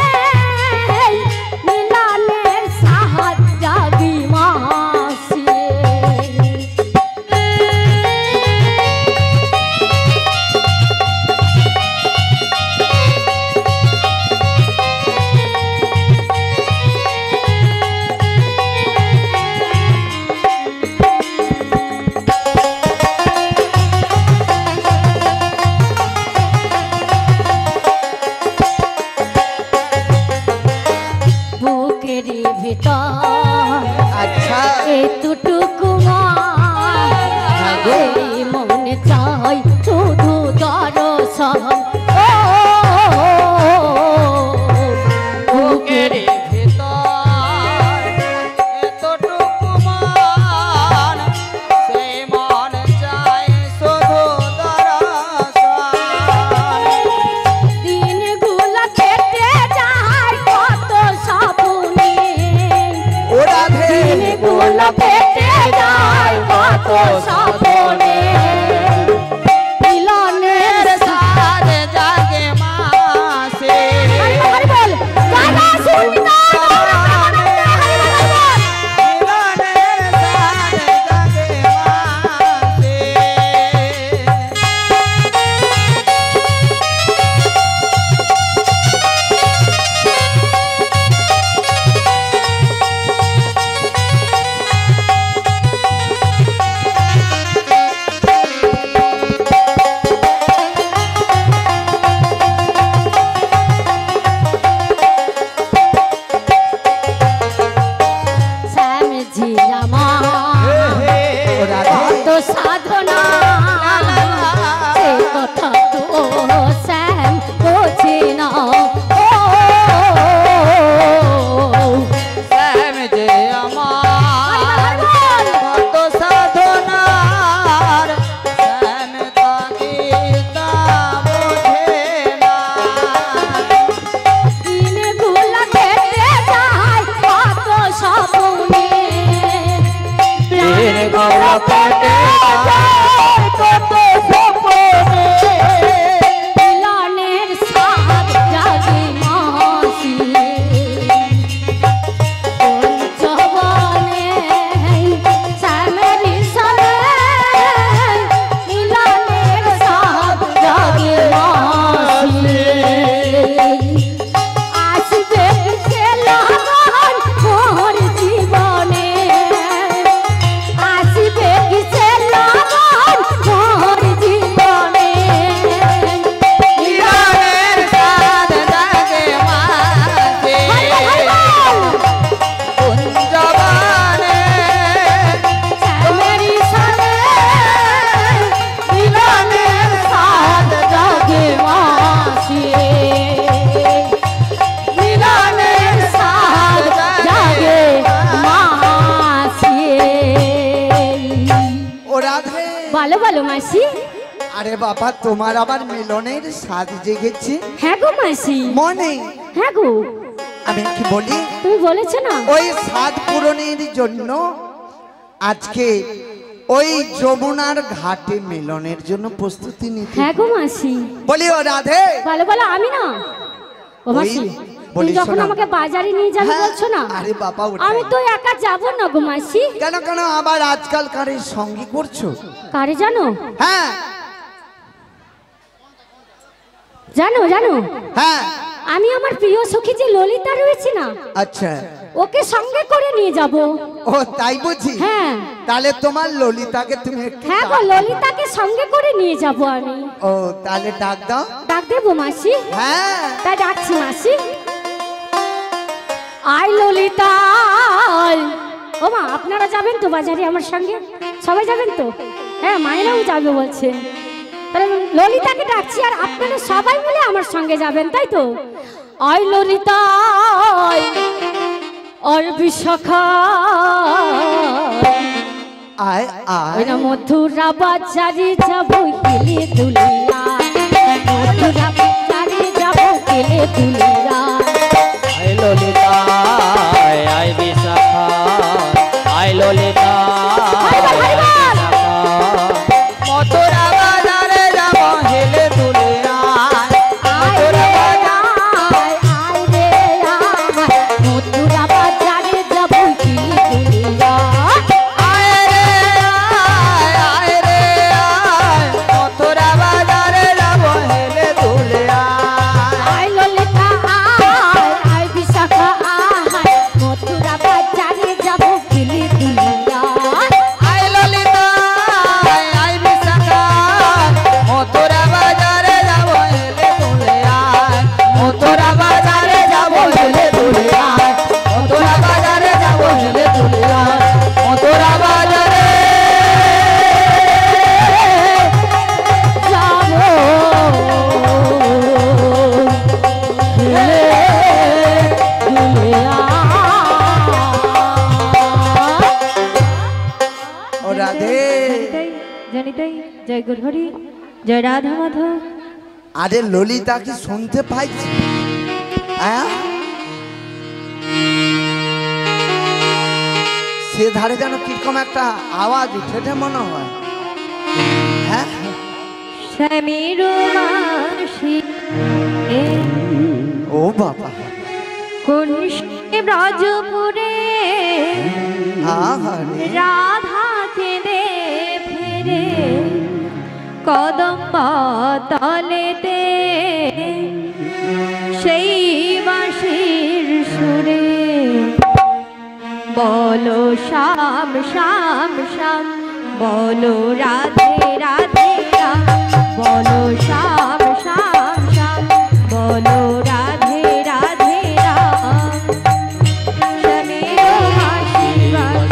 Speaker 4: মিলনের স্বাদ জাগি মাসি। সাধনা সে কথা তো শ্যাম বোঝে না
Speaker 3: শ্যাম যে আমার কত সাধনার শ্যাম তাকে তা বোঝে না
Speaker 4: দিনে গুলা কেটে যায় কত স্বপ্নে
Speaker 3: দিন গলা কেটে
Speaker 4: যায় কত স্বপ্নে মিলনের স্বাদ জাগে মাসি পঞ্চবনে শ্যামের সনে মিলনের স্বাদ জাগে মাসি আসবে সে লগন মোর জীবনে আসবে সে লগন মোর জীবনে
Speaker 3: মিলনের স্বাদ জাগে মাঝে কুঞ্জবনে
Speaker 4: শ্যামের সনে মিলনের স্বাদ জাগে মাসি মিলনের স্বাদ জাগে মাসি
Speaker 1: ও রাধে
Speaker 4: ভালো ভালো মাসি
Speaker 1: আরে বাবা তোমার আবার মিলনের স্বাদ জেগেছে
Speaker 4: হ্যাঁ গো মাসি
Speaker 1: মনে
Speaker 4: হ্যাঁ গো
Speaker 1: আমি কি বলি
Speaker 4: তুমি বলেছো না
Speaker 1: ওই স্বাদ পূরণের জন্য আজকে ওই যমুনার ঘাটে মিলনের জন্য প্রস্তুতি নিতে
Speaker 4: হ্যাঁ গো মাসি
Speaker 1: বলি ও রাধে
Speaker 4: ভালো ভালো আমি না ও মাসি তুমি
Speaker 1: বলি
Speaker 4: যখন
Speaker 1: শোনো।
Speaker 4: আমাকে বাজারে নিয়ে যাবে
Speaker 1: হ্যাঁ,
Speaker 4: বলছো না
Speaker 1: আরে বাবা ওটাই।
Speaker 4: আমি তো একা যাব না গো মাসি
Speaker 1: কেন কেন আবার আজকাল কারের সঙ্গী করছো
Speaker 4: কারে জানো
Speaker 1: হ্যাঁ
Speaker 4: জানো জানো
Speaker 1: হ্যাঁ
Speaker 4: আমি আমার প্রিয় সখী যে ললিতা রয়েছে না
Speaker 1: আচ্ছা
Speaker 4: ওকে সঙ্গে করে নিয়ে যাব
Speaker 1: ও তাই বুঝি
Speaker 4: হ্যাঁ
Speaker 1: তাহলে তোমার ললিতাকে তুমি একটু
Speaker 4: হ্যাঁ গো
Speaker 1: ডাক-
Speaker 4: ললিতাকে সঙ্গে করে নিয়ে যাব আমি
Speaker 1: ও তাহলে ডাক দাও
Speaker 4: ডাক দেবো মাসি
Speaker 1: হ্যাঁ
Speaker 4: তাই ডাকছি মাসি আই ললিতা ও মা আপনারা যাবেন তো বাজারে আমার সঙ্গে সবাই যাবেন তো হ্যাঁ মায়েরাও যাবে বলছে তাহলে ললিতাকে ডাকছি আর আপনারা সবাই মিলে আমার সঙ্গে যাবেন তাই তো আই ললিতা আর বিশাখা
Speaker 1: আয় আয়
Speaker 4: ওই না মথুরা বাজারে যাবো গেলে দুলিয়া মথুরা বাজারে যাবো গেলে দুলিয়া
Speaker 3: আই ললিতা আই বিশাখা আই ললিতা
Speaker 4: হারিবাল, হারিবাল।
Speaker 3: মথুরা বাজারে যাব হেলে তুলে আয় মথুরা বাজারে
Speaker 4: মথুরা বাজারে যাবো গেলে দুলিয়া
Speaker 3: আয় রে আয় রে আয় মথুরা বাজারে যাব হেলে তুলে আয়
Speaker 4: আই ললিতা আই বিশাখা আই মথুরা বাজারে যাবো গেলে দুলিয়া
Speaker 3: আই ললিতা আই বিশাখা মথুরা বাজারে যাব হেলে তুলে আয় মথুরা বাজারে যাব হেলে তুলে আয় মথুরা বাজারে যাব হেলে তুলে আয় মথুরা বাজারে
Speaker 4: যাবো গেলে দুলিয়া
Speaker 1: ও রাধে
Speaker 4: জানিতাই জয় গুরহরি জয় রাধা মাধব
Speaker 1: আরে ললিতা কি শুনতে পাইছি হ্যাঁ সে ধারে যেন কিরকম একটা আওয়াজ উঠেছে মনে হয় হ্যাঁ
Speaker 4: স্বামীর মাসি
Speaker 1: ও বাবা
Speaker 4: কোন ব্রজপুরে
Speaker 1: আহারে
Speaker 4: রাধা কেঁদে ফিরে কদম্ব তলেতে সেই বাঁশির সুরে বলো শ্যাম শ্যাম শ্যাম বলো রাধে রাধে রাম বলো শ্যাম শ্যাম শ্যাম বলো রাধে রাধে রাম স্বামীর আশীর্বাদ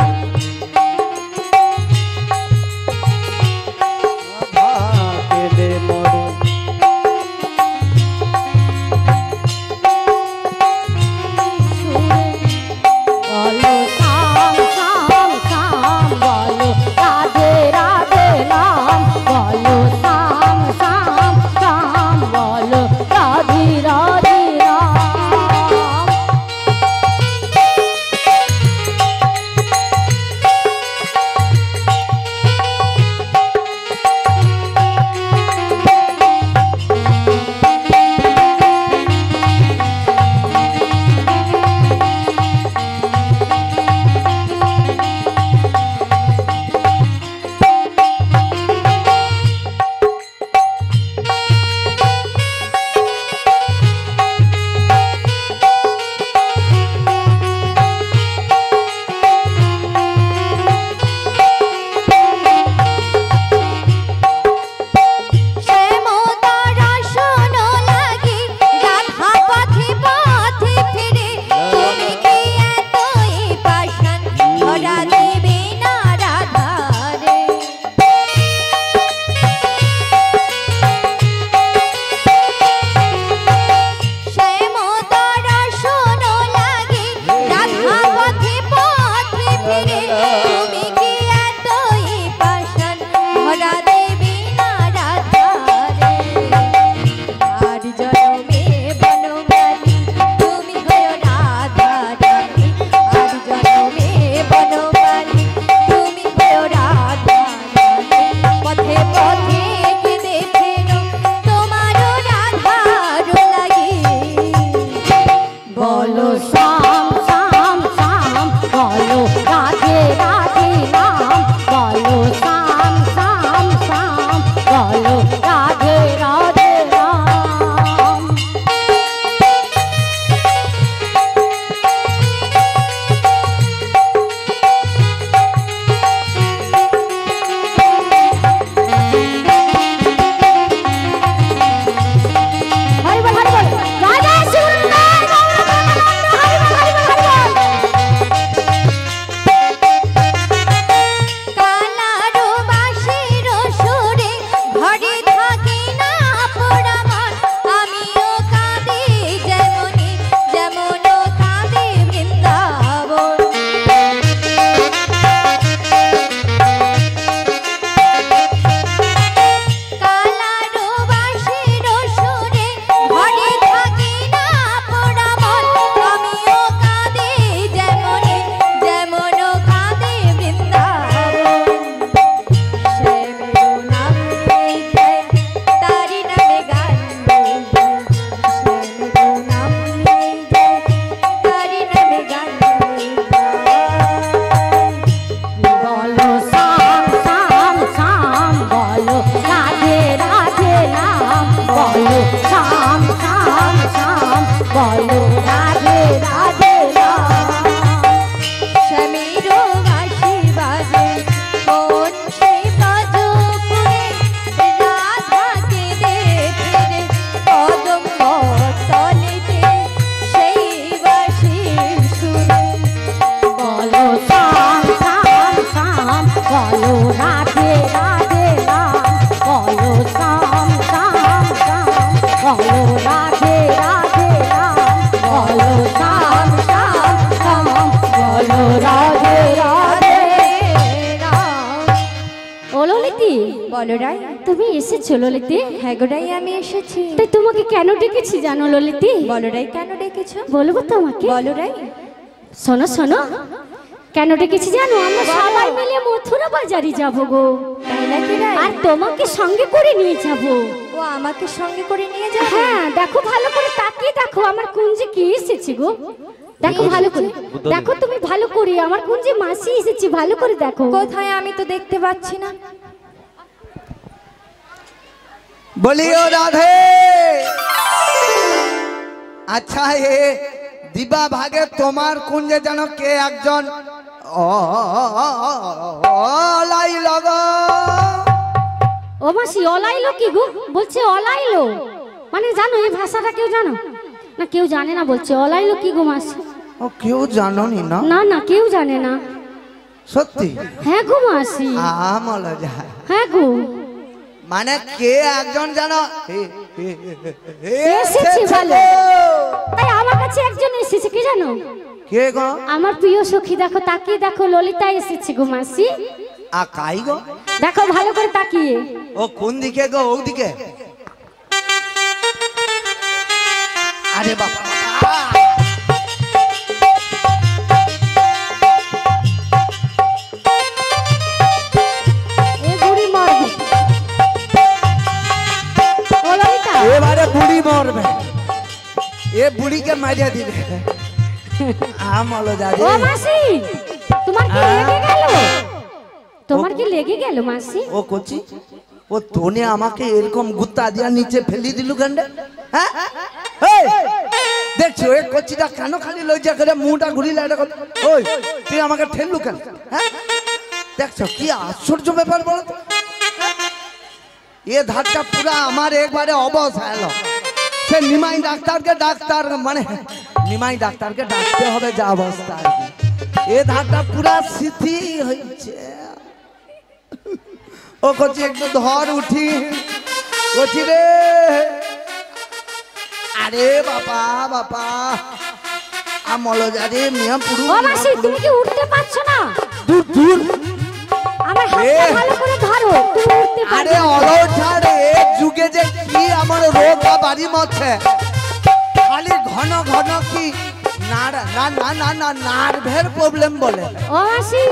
Speaker 4: ললিতি,
Speaker 5: বলো রাই।
Speaker 4: তুমি এসেছো ললিতি?
Speaker 5: হ্যাঁ গো রাই, আমি এসেছি।
Speaker 4: তাই তোমাকে কেন ডেকেছি জানো ললিতি?
Speaker 5: বলো রাই, কেন ডেকেছো?
Speaker 4: বলবো তোমাকে?
Speaker 5: বলো রাই।
Speaker 4: শোনো শোনো, কেন ডেকেছি জানো? আমরা সবাই মিলে মথুরা বাজারে যাব গো।
Speaker 5: তাই নাকি রাই?
Speaker 4: আর তোমাকে সঙ্গে করে নিয়ে যাব।
Speaker 5: ও আমাকে সঙ্গে করে নিয়ে যাবে?
Speaker 4: হ্যাঁ, দেখো ভালো করে তাকিয়ে দেখো আমার কুঞ্জে কি এসেছে গো। দেখো ভালো করে, দেখো তুমি ভালো করে, আমার কুঞ্জে মাসি এসেছে, ভালো করে দেখো।
Speaker 5: কোথায়? আমি তো দেখতে পাচ্ছি না।
Speaker 1: বলিও রাধে। আচ্ছা, এ দিবা ভাগে তোমার কুঞ্জে যেন কে একজন অলাই লগ।
Speaker 4: ও মাসি, অলাইলো কি গো? বলছে অলাইলো, মানে জানো এই ভাষাটা কেউ জানো না? কেউ জানে না বলছে অলাইলো কি গো মাসি?
Speaker 1: ও কেউ জানোনি না?
Speaker 4: না না, কেউ জানে না।
Speaker 1: সত্যি?
Speaker 4: হ্যাঁ গো মাসি,
Speaker 1: আমল যায়।
Speaker 4: হ্যাঁ গো,
Speaker 1: মানে কে একজন জানো
Speaker 4: এসেছে ভালো। তাই আমার কাছে একজন এসেছে, কি জানো?
Speaker 1: কে গো?
Speaker 4: আমার প্রিয় সখী, দেখো তাকিয়ে দেখো, ললিতা এসেছে গো মাসি।
Speaker 1: কাই গো?
Speaker 4: দেখো ভালো করে তাকিয়ে।
Speaker 1: ও কোন দিকে গো? ওদিকে? আরে বাবা,
Speaker 4: এ বুড়ি মরবে। ও ললিতা,
Speaker 1: এবারে বুড়ি মরবে, এ বুড়িকে মারিয়ে দিবে। আমল যায়।
Speaker 4: ও মাসি, তোমার কি লেগে গেল? তোমার কি লেগে গেল মাসি?
Speaker 1: ও কচি, ও তোনে আমাকে এরকম গুত্তা দিয়া নিচে ফেলি দিলু গন্ডে। হ্যাঁ, এই দেখছো এই কচিটা কেন খালি লজ্জা করে মুখটা ঘুরিয়ে লাগে? ওই তুই আমাকে ঠেললু কেন? হ্যাঁ, দেখছো কি আশ্চর্য ব্যাপার বলো তো। এ ধারটা পুরা আমার একবারে অবস্থা এলো। সে নিমাই ডাক্তারকে ডাক্তার মানে নিমাই ডাক্তারকে ডাকতে হবে যা অবস্থা আর কি। এ ধারটা পুরা স্মৃতি হয়েছে। ও কচি একটু ধর উঠি, কচি রে। আরে বাবা বাবা, আমল যারে মিয়া পুরু।
Speaker 4: ও মাসি, তুমি কি উঠতে পারছো না?
Speaker 1: দূর দূর।
Speaker 4: আমার হাতটা ভালো করে ধরো, তুমি উঠতে পারছো?
Speaker 1: আরে অলৌঠা রে, যুগে যে কি আমার রোগা বাড়ি মচ্ছে, খালি ঘন ঘন কি নার্ভের প্রবলেম বলে।
Speaker 4: ও মাসি,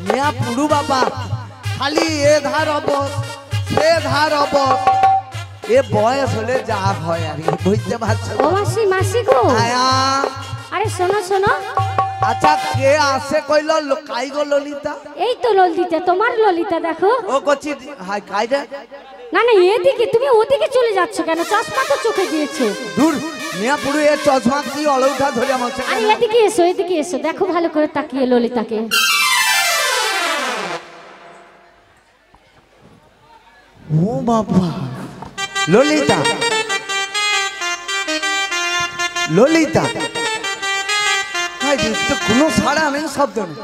Speaker 1: মিয়া পুরু বাবা, খালি এ ধার অবস সে ধার অবস। এ বয়স হলে যা হয় আর কি, বুঝতে পারছো?
Speaker 4: ও মাসি, মাসি গো।
Speaker 1: আয়া,
Speaker 4: আরে শোনো শোনো।
Speaker 1: আচ্ছা কে আসে কইল? কাই গো ললিতা?
Speaker 4: এই তো ললিতা, তোমার ললিতা দেখো।
Speaker 1: ও কচি হাই কাই রে?
Speaker 4: না না, এদিকে, তুমি ওদিকে চলে যাচ্ছ কেন? চশমা তো চোখে দিয়েছো।
Speaker 1: দূর মিয়া পুরু, এ চশমা কি অলৌঠা ধরে আমাকে।
Speaker 4: আরে এদিকে এসো, এদিকে এসো, দেখো ভালো করে তাকিয়ে ললিতাকে।
Speaker 1: ও বাবা, ললিতা ললিতা, তো কোনো সাড়া নেই, শব্দ নেই।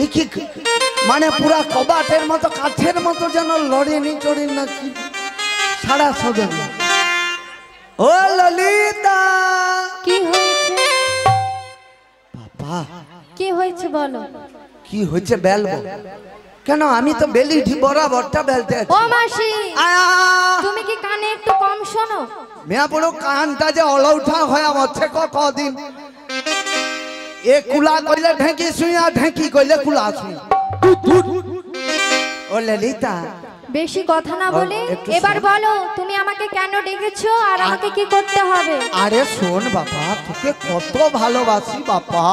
Speaker 1: এই কি মানে পুরা কবাটের মতো কাঠের মতো যেন লড়েনি চড়েন নাকি, সাড়া শব্দ নেই। ও ললিতা,
Speaker 5: কি হয়েছে?
Speaker 1: বাবা
Speaker 5: কি হয়েছে বলো?
Speaker 1: কি হয়েছে বেলবো কেন? আমি তো বেলি বরাবরটা বেলতে আছি।
Speaker 5: ও মাসি,
Speaker 1: আয়া,
Speaker 5: তুমি কি কানে একটু কম শোনো?
Speaker 1: মেয়া পুরো কানটা যে অলৌঠা হয়ে মরছে কদিন। এ কুলা কইলে ঢেঁকি শুই, আর ঢেঁকি কইলে কুলা শুই। ও ললিতা,
Speaker 5: বেশি কথা না বলে
Speaker 1: একটু
Speaker 5: এবার
Speaker 1: শোন।
Speaker 5: বলো, তুমি আমাকে কেন ডেকেছো আর আমাকে কি করতে হবে?
Speaker 1: আরে শোন বাবা, তোকে কত ভালোবাসি বাবা,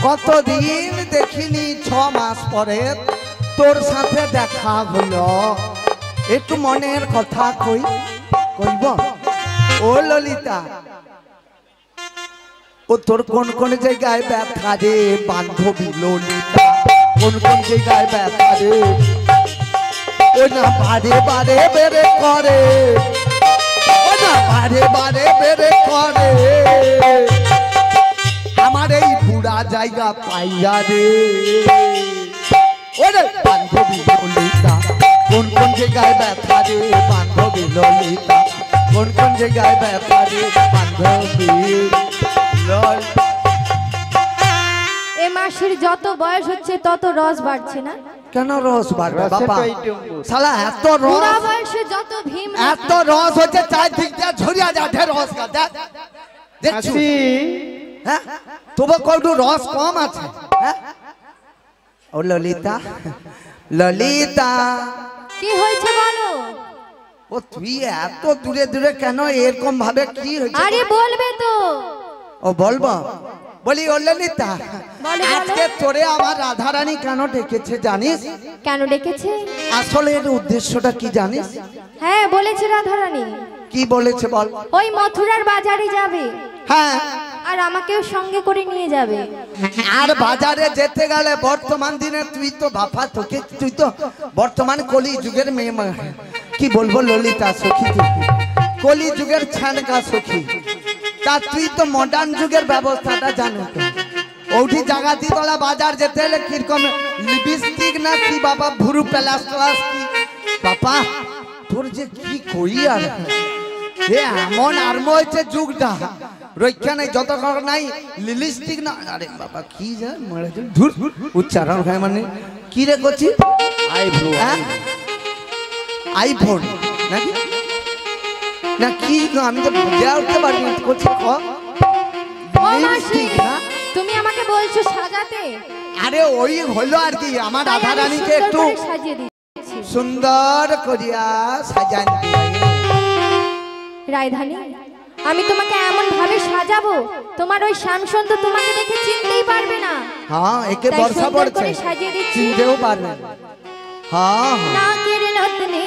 Speaker 1: কতদিন দেখিনি, 6 মাস পরে তোর সাথে দেখা হলো, একটু মনের কথা কইব? ও ললিতা, ও তোর কোন কোন জায়গায় ব্যথা রে বান্ধবী ললিতা? কোন কোন জায়গায় ব্যথা রে? ও না বারে বারে বেড়ে করে, ও না বারে বারে বেড়ে করে, আমার এই বুড়া জায়গা পাইয়া রে। ওরে বান্ধবী ললিতা, কোন কোন জায়গায় ব্যথা রে বান্ধবী ললিতা? কোন কোন জায়গায় ব্যথা রে বান্ধবী ললিতা?
Speaker 5: এ মাসির যত বয়স হচ্ছে তত রস বাড়ছে না?
Speaker 1: কেন রস বাড়বে
Speaker 3: রসের
Speaker 1: বাবা?
Speaker 3: তো item বহুত।
Speaker 1: শালা এত
Speaker 5: বুড়া
Speaker 1: রস,
Speaker 5: বয়সে যত ভীম
Speaker 1: এত রস হচ্ছে চারদিক দিয়ে ঝরিয়া যাচ্ছে রস কা দেখ দেখছো
Speaker 3: আসি
Speaker 1: হ্যাঁ, তবু কত রস কম আছে হ্যাঁ? ও ললিতা, ললিতা,
Speaker 5: কি হয়েছে বলো?
Speaker 1: ও তুই এত দূরে দূরে কেন এরকম ভাবে কি হয়েছে?
Speaker 5: আরে বলবে তো।
Speaker 1: ও বলবো, বলি ও ললিতা,
Speaker 5: বলো।
Speaker 1: আজকে তোরে আমার রাধারানী কেন ডেকেছে জানিস?
Speaker 5: কেন ডেকেছে?
Speaker 1: আসলে এর উদ্দেশ্যটা কি জানিস?
Speaker 5: হ্যাঁ বলেছে রাধারানী,
Speaker 1: কি বলেছে বল?
Speaker 5: ওই মথুরার বাজারে যাবে
Speaker 1: হ্যাঁ,
Speaker 5: আর আমাকেও সঙ্গে করে নিয়ে যাবে।
Speaker 1: আর বাজারে যেতে গেলে বর্তমান দিনে তুই তো বাপা, তোকে তুই তো বর্তমান কলি যুগের মেয়ে কি বলবো ললিতা সখী, তুই কলি যুগের ছানকা সখী, তা তুই তো মডার্ন যুগের ব্যবস্থাটা জানো তো। ওঠি জাগাতি তলা বাজার যেতে হলে কিরকম লিপস্টিক না কি বাবা ভুরু প্লাস প্লাস কি বাবা, তোর যে কি করি আর এ এমন আরম্ভ হয়েছে যুগটা, রক্ষা নাই যতক্ষণ নাই লিপস্টিক না, আরে বাবা কি যা মরে ধুর উচ্চারণ হয় মানে কি রে করছি আইফোন নাকি না কি গো, আমি তো বুঝে উঠতে পারি না করছি
Speaker 5: ও মাসি,
Speaker 1: লিপস্টিক না,
Speaker 5: তুমি আমাকে বলছো সাজাতে,
Speaker 1: আরে ওই হলো আর কি আমার
Speaker 5: তাই আমি
Speaker 1: রাধারানীকে
Speaker 5: সুন্দর
Speaker 1: একটু
Speaker 5: করে সাজিয়ে দিচ্ছি।
Speaker 1: সুন্দর করিয়া সাজান দিয়ে।
Speaker 5: রায়ধানী, আমি তোমাকে এমন ভাবে সাজাবো তোমার ওই শ্যামসুন্দ তোমাকে দেখে চিনতেই পারবে না।
Speaker 1: হ্যাঁ একে
Speaker 5: তাই
Speaker 1: বর্ষা
Speaker 5: সুন্দর
Speaker 1: পড়ছে
Speaker 5: করে সাজিয়ে দিচ্ছি।
Speaker 1: চিনতেও পারবে না। হ্যাঁ হ্যাঁ
Speaker 5: নাকের নতনে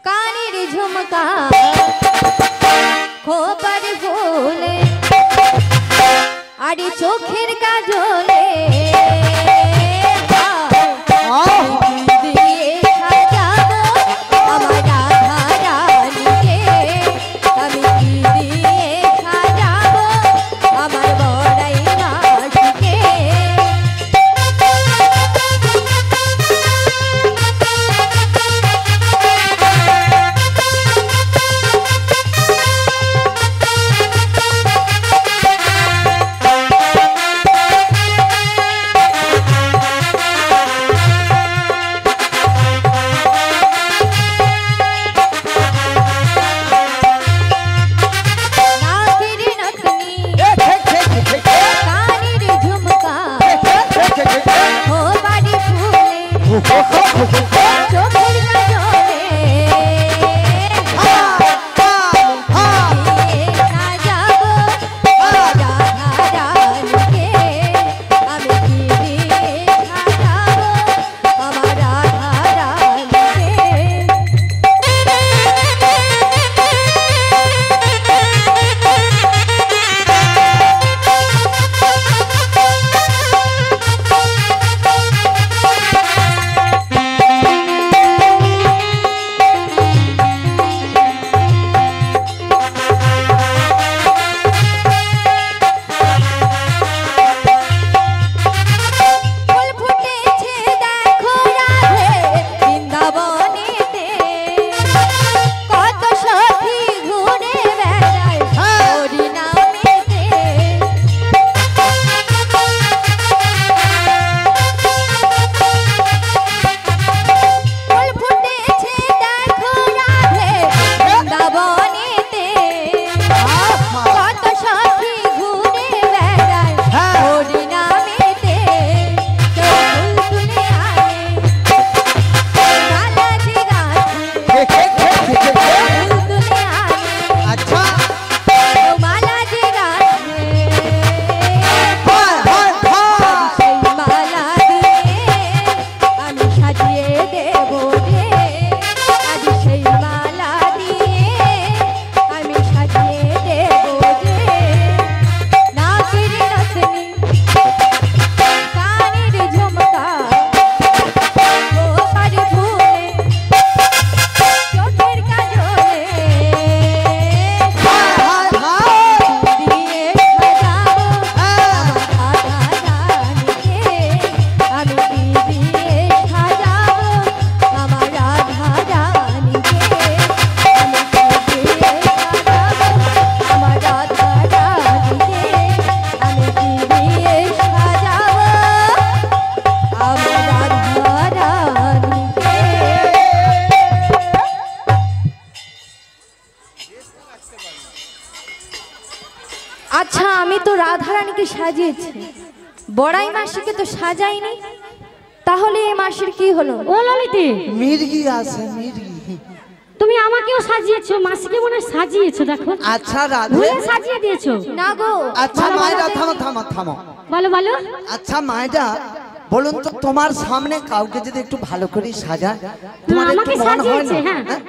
Speaker 5: কানের ঝুমকা খোপার ফুলে আরে চোখের কাজলে দিয়ে সাজাবো আমার রাধারানীকে, আমি কি দিয়ে সাজাবো আমার বড়াই মাসিকে। নাকের নতনি কানের ঝুমকা খোপার ফুলে চোখের কাজলে দিয়ে সাজাবো রাধারানীকে, আমি কি দিয়ে সাজাবো আমার রাধারানীকে। তো রাধারানীকে সাজিয়েছে, বড়াই মাসিকে তো সাজায়নি, তাহলে এই মাসির কি হলো?
Speaker 4: ও ললিতে,
Speaker 1: মির্গি আছে মির্গি।
Speaker 4: তুমি আমাকেও সাজিয়েছো, মাসিকে মনে হয় সাজিয়েছো। দেখো
Speaker 1: আচ্ছা রাধে,
Speaker 4: ভুলে সাজিয়ে দিয়েছো।
Speaker 5: না গো,
Speaker 1: আচ্ছা মায়েরা থামো থামো থামো।
Speaker 4: বলো বলো।
Speaker 1: আচ্ছা মায়েরা বলুন তো, তোমার সামনে কাউকে যদি একটু ভালো করে সাজায় তোমার একটু
Speaker 4: আমাকে
Speaker 1: মন হয় না?
Speaker 4: সাজিয়েছে, হ্যাঁ।
Speaker 1: হ্যাঁ?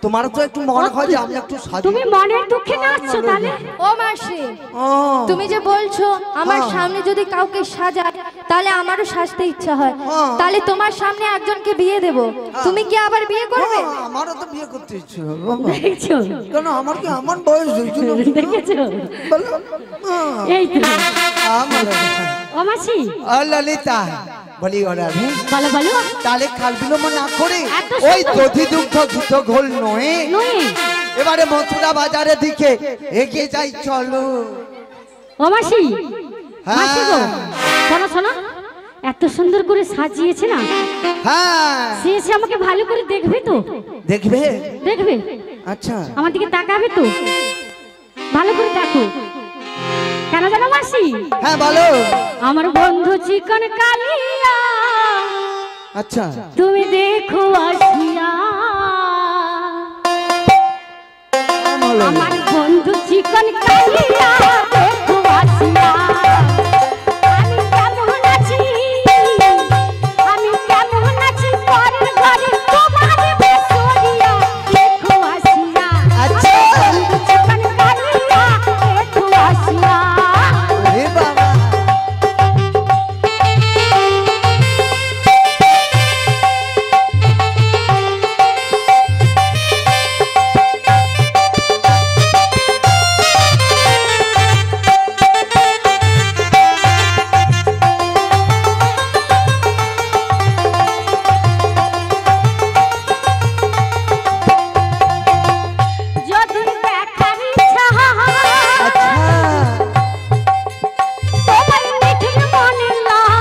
Speaker 1: তোমার তো একটু মনে হয় যে আমি একটু সাজি।
Speaker 4: তুমি মনের দুঃখে নাচছো তাহলে?
Speaker 5: ও মাসি,
Speaker 1: ও
Speaker 5: তুমি যে বলছো আমার
Speaker 1: হ্যাঁ।
Speaker 5: সামনে যদি কাউকে সাজায় তাহলে আমারও সাজতে ইচ্ছা হয়,
Speaker 1: হ্যাঁ।
Speaker 5: তাহলে তোমার সামনে একজনকে বিয়ে দেব, তুমি কি আবার বিয়ে করবে?
Speaker 1: আমারও তো বিয়ে করতে ইচ্ছে হয় বাবা।
Speaker 4: দেখছো
Speaker 1: কেন আমার কি এমন বয়স হয়েছিল?
Speaker 4: দেখেছো?
Speaker 1: বলো।
Speaker 4: এই তো
Speaker 1: আমার
Speaker 4: ও মাসি,
Speaker 1: ও ললিতা বলি ওরা
Speaker 4: বলো বলো।
Speaker 1: তাহলে খাল বিলম্ব না করে
Speaker 4: এত
Speaker 1: ওই
Speaker 4: সুন্দর।
Speaker 1: দধি দুগ্ধ ঘিত ঘোল নয়,
Speaker 4: নই
Speaker 1: এবারে মথুরা বাজারের দিকে এগিয়ে যাই চলো।
Speaker 4: ও মাসি,
Speaker 1: হ্যাঁ।
Speaker 4: মাসি গো, শোনো শোনো, এত সুন্দর করে সাজিয়েছে না,
Speaker 1: হ্যাঁ
Speaker 4: সে এসে আমাকে ভালো করে দেখবে তো?
Speaker 1: দেখবে?
Speaker 4: দেখবে,
Speaker 1: আচ্ছা
Speaker 4: আমার দিকে তাকাবে তো? ভালো করে দেখো। কেন জানো মাসি?
Speaker 1: হ্যাঁ বলো।
Speaker 4: আমার বন্ধু চিকন কালিয়া,
Speaker 1: আচ্ছা
Speaker 4: তুমি দেখো আসিয়া।
Speaker 1: বলো।
Speaker 4: আমার বন্ধু চিকন কালিয়া, দেখো আসিয়া। আমি কেমন আছি, আমি কেমন আছি, পরের ঘরে তোমার বেসরিয়া, দেখো আসিয়া।
Speaker 1: আচ্ছা।
Speaker 4: বন্ধু চিকন কালিয়া, দেখো আসিয়া।
Speaker 1: এ বাবা
Speaker 4: যদি দেখার ইচ্ছা হয়,
Speaker 1: আচ্ছা
Speaker 4: তোমার মিঠির মনে লাই,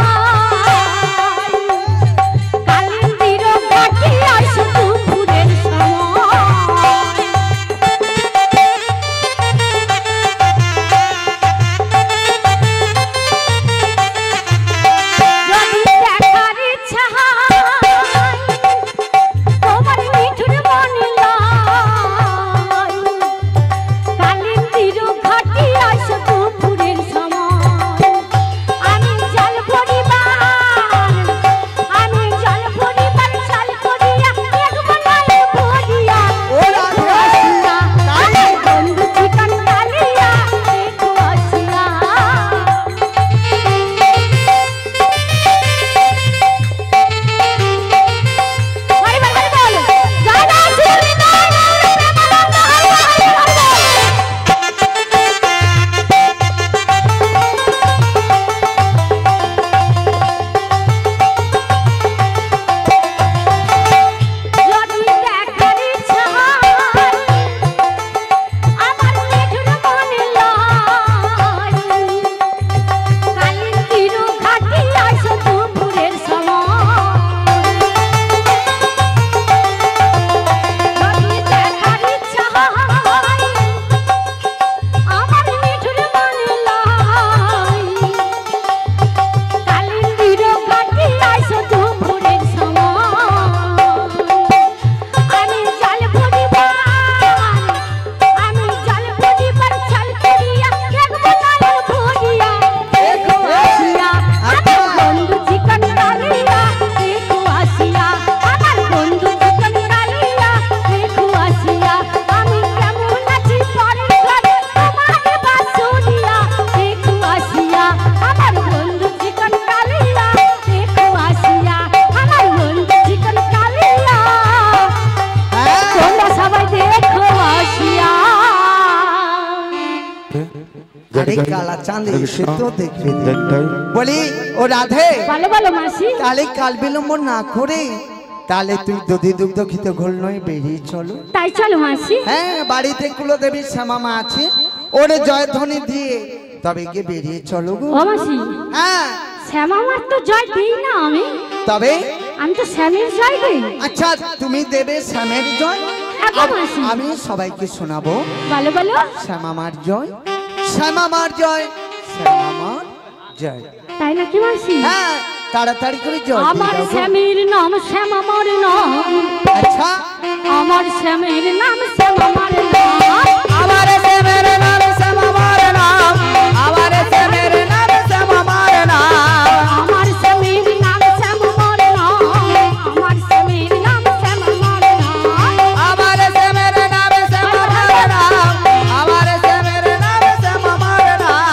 Speaker 4: কালিন্দির ঘাটে আসো দুপুরের সময়। যদি দেখার ইচ্ছা হয়, তোমার মিঠির মনে লাই, কালিন্দির ঘাটে আসো দুপুরের সময়। আমি জল পরিবার, আমি জল পরিবার, জল করিয়া দেখবো নয় ভরিয়া।
Speaker 1: ও রাধে
Speaker 4: আসিয়া,
Speaker 1: তাই?
Speaker 4: আমার বন্ধু চিকন কালিয়া, দেখো আসিয়া। হরি বল, হরি বল, জয় জয় শ্রী হরিনারায়ণ, প্রেমানন্দ, হরি বল, হরি বল, হরি বল। যদি দেখার ইচ্ছা হয়, আমার মিঠুর মনে লাই, কালিন্দির ঘাটে আসো দুপুরের সময়। যদি দেখার ইচ্ছা হয়, আমার মিঠুর মনে লাই, কালিন্দির ঘাটে আসো দুপুরের সময়। আমি জল পরিবার, আমি জল পরিবার, জল করিয়া দেখবো নয় ভরিয়া, দেখো আসিয়া। আমার বন্ধু চিকন কালিয়া, দেখো আসিয়া। আমার বন্ধু চিকন কালিয়া, দেখো আসিয়া। আমি কেমন আছি, পরের ঘরে তোমার বাসুরিয়া, দেখো আসিয়া। আমার বন্ধু চিকন কালিয়া, দেখো আসিয়া। আমার বন্ধু চিকন কালিয়া,
Speaker 1: হ্যাঁ
Speaker 4: তোমরা সবাই দেখো আসিয়া।
Speaker 1: আরে কালা চাঁদ এসে তো দেখবে। বলি ও রাধে,
Speaker 4: ভালো ভালো মাসি,
Speaker 1: তাহলে কাল বিলম্ব না করে তাহলে তুই দধি দুগ্ধ ঘিত ঘোল নয় বেরিয়ে চলো।
Speaker 4: তাই চলো মাসি।
Speaker 1: হ্যাঁ বাড়িতে কুলদেবীর শ্যামামা আছে, ওরে জয়ধ্বনি দিয়ে তবে গিয়ে বেরিয়ে চলো গো।
Speaker 4: ও মাসি,
Speaker 1: হ্যাঁ
Speaker 4: শ্যামা আমার তো জয় দিই না আমি,
Speaker 1: তবে
Speaker 4: আমি তো স্বামীর জয় দিই।
Speaker 1: আচ্ছা তুমি দেবে শ্যামের জয়,
Speaker 4: একদম
Speaker 1: আর
Speaker 4: মাসি।
Speaker 1: আমি সবাইকে শোনাবো
Speaker 4: ভালো ভালো।
Speaker 1: শ্যামামার জয়, শ্যামামার জয়, শ্যামামার জয়।
Speaker 4: তাই নাকি মাসি?
Speaker 1: হ্যাঁ তাড়াতাড়ি করে জয় দিয়ে
Speaker 4: আমার
Speaker 1: দাও গো।
Speaker 4: স্বামীর নাম শ্যামামার নাম,
Speaker 1: আচ্ছা
Speaker 4: আমার স্বামীর নাম শ্যামামার নাম,
Speaker 1: আমার শ্যামের নাম শ্যামামার নাম, আমার শ্যামের নাম শ্যামামার নাম,
Speaker 4: আমার স্বামীর নাম শ্যামামার নাম, আমার স্বামীর নাম শ্যামামার নাম,
Speaker 1: আমার শ্যামের নাম শ্যামামার নাম, আমার শ্যামের নাম শ্যামামার নাম,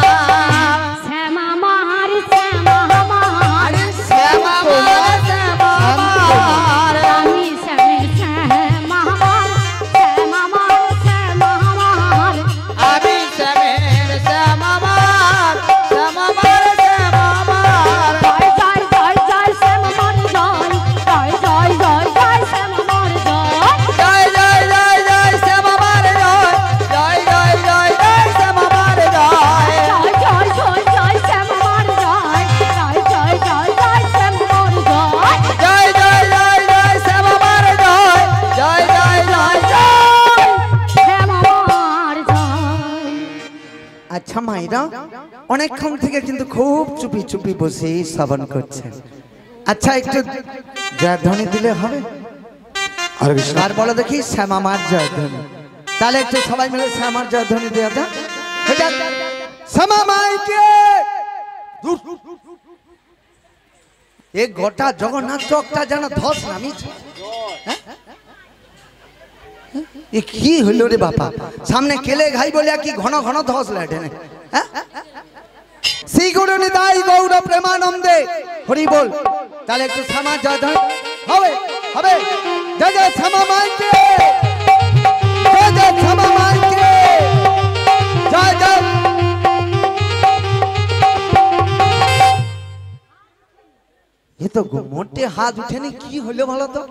Speaker 4: শ্যামামার শ্যামামার,
Speaker 1: আরে শ্যামামার শ্যামামার,
Speaker 4: আমি স্বামীর শ্যামামার, শ্যামামার শ্যামামার,
Speaker 1: আমি শ্যামের শ্যামামার, শ্যামামার শ্যামামার,
Speaker 4: জয় জয় জয় জয় শ্যামামার জয়, জয় জয় জয় জয় শ্যামামার জয়,
Speaker 1: জয় জয় জয় জয় শ্যামামার জয়, জয় জয় জয় জয় শ্যামামার জয়,
Speaker 4: জয় জয় জয় জয় শ্যামামার জয়, জয় জয় জয় জয় শ্যামামার জয়,
Speaker 1: জয় জয় জয় জয় শ্যামামার জয়, জয় জয় জয় জয়।
Speaker 4: শ্যামামার জয়।
Speaker 1: আচ্ছা মাইরা অনেকক্ষণ থেকে কিন্তু খুব চুপি চুপি বসে শ্রবণ করছেন। আচ্ছা একটু জয়ধ্বনি দিলে হবে? আর বলো দেখি শ্যামামার জয়ধ্বনি। তাহলে একটু সবাই মিলে শ্যামার জয়ধ্বনি দেওয়া যাক। এটা শ্যামামাইকে এ গোটা জগন্নাথ চকটা যেন ধস নামিছে। হ্যাঁ? এ কি হইল রে বাবা, সামনে কেলে ঘাই বলে কি ঘন ঘন ধস লাটে না। শ্রী গুরু নিতাই গৌর প্রেমানন্দে হরি বল। তাহলে একটু শ্যামা জয় ধন হবে হবে। জয় জয় শ্যামা মাইকে, জয় জয় শ্যামা মাইকে, জয় জয়। এ তো মোটে হাত উঠেনি, কি হলো বলো তো?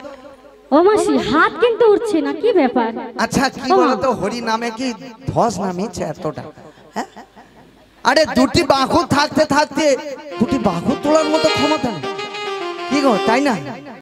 Speaker 4: ও মাসি হাত কিন্তু উঠছে না, কি ব্যাপার?
Speaker 1: আচ্ছা কি বলতো, হরি নামে কি ধস নামেছে এতটা? হ্যাঁ? আরে দুটি বাহু থাকতে থাকতে দুটি বাহু তোলার মতো ক্ষমতা নেই কি গো, তাই না?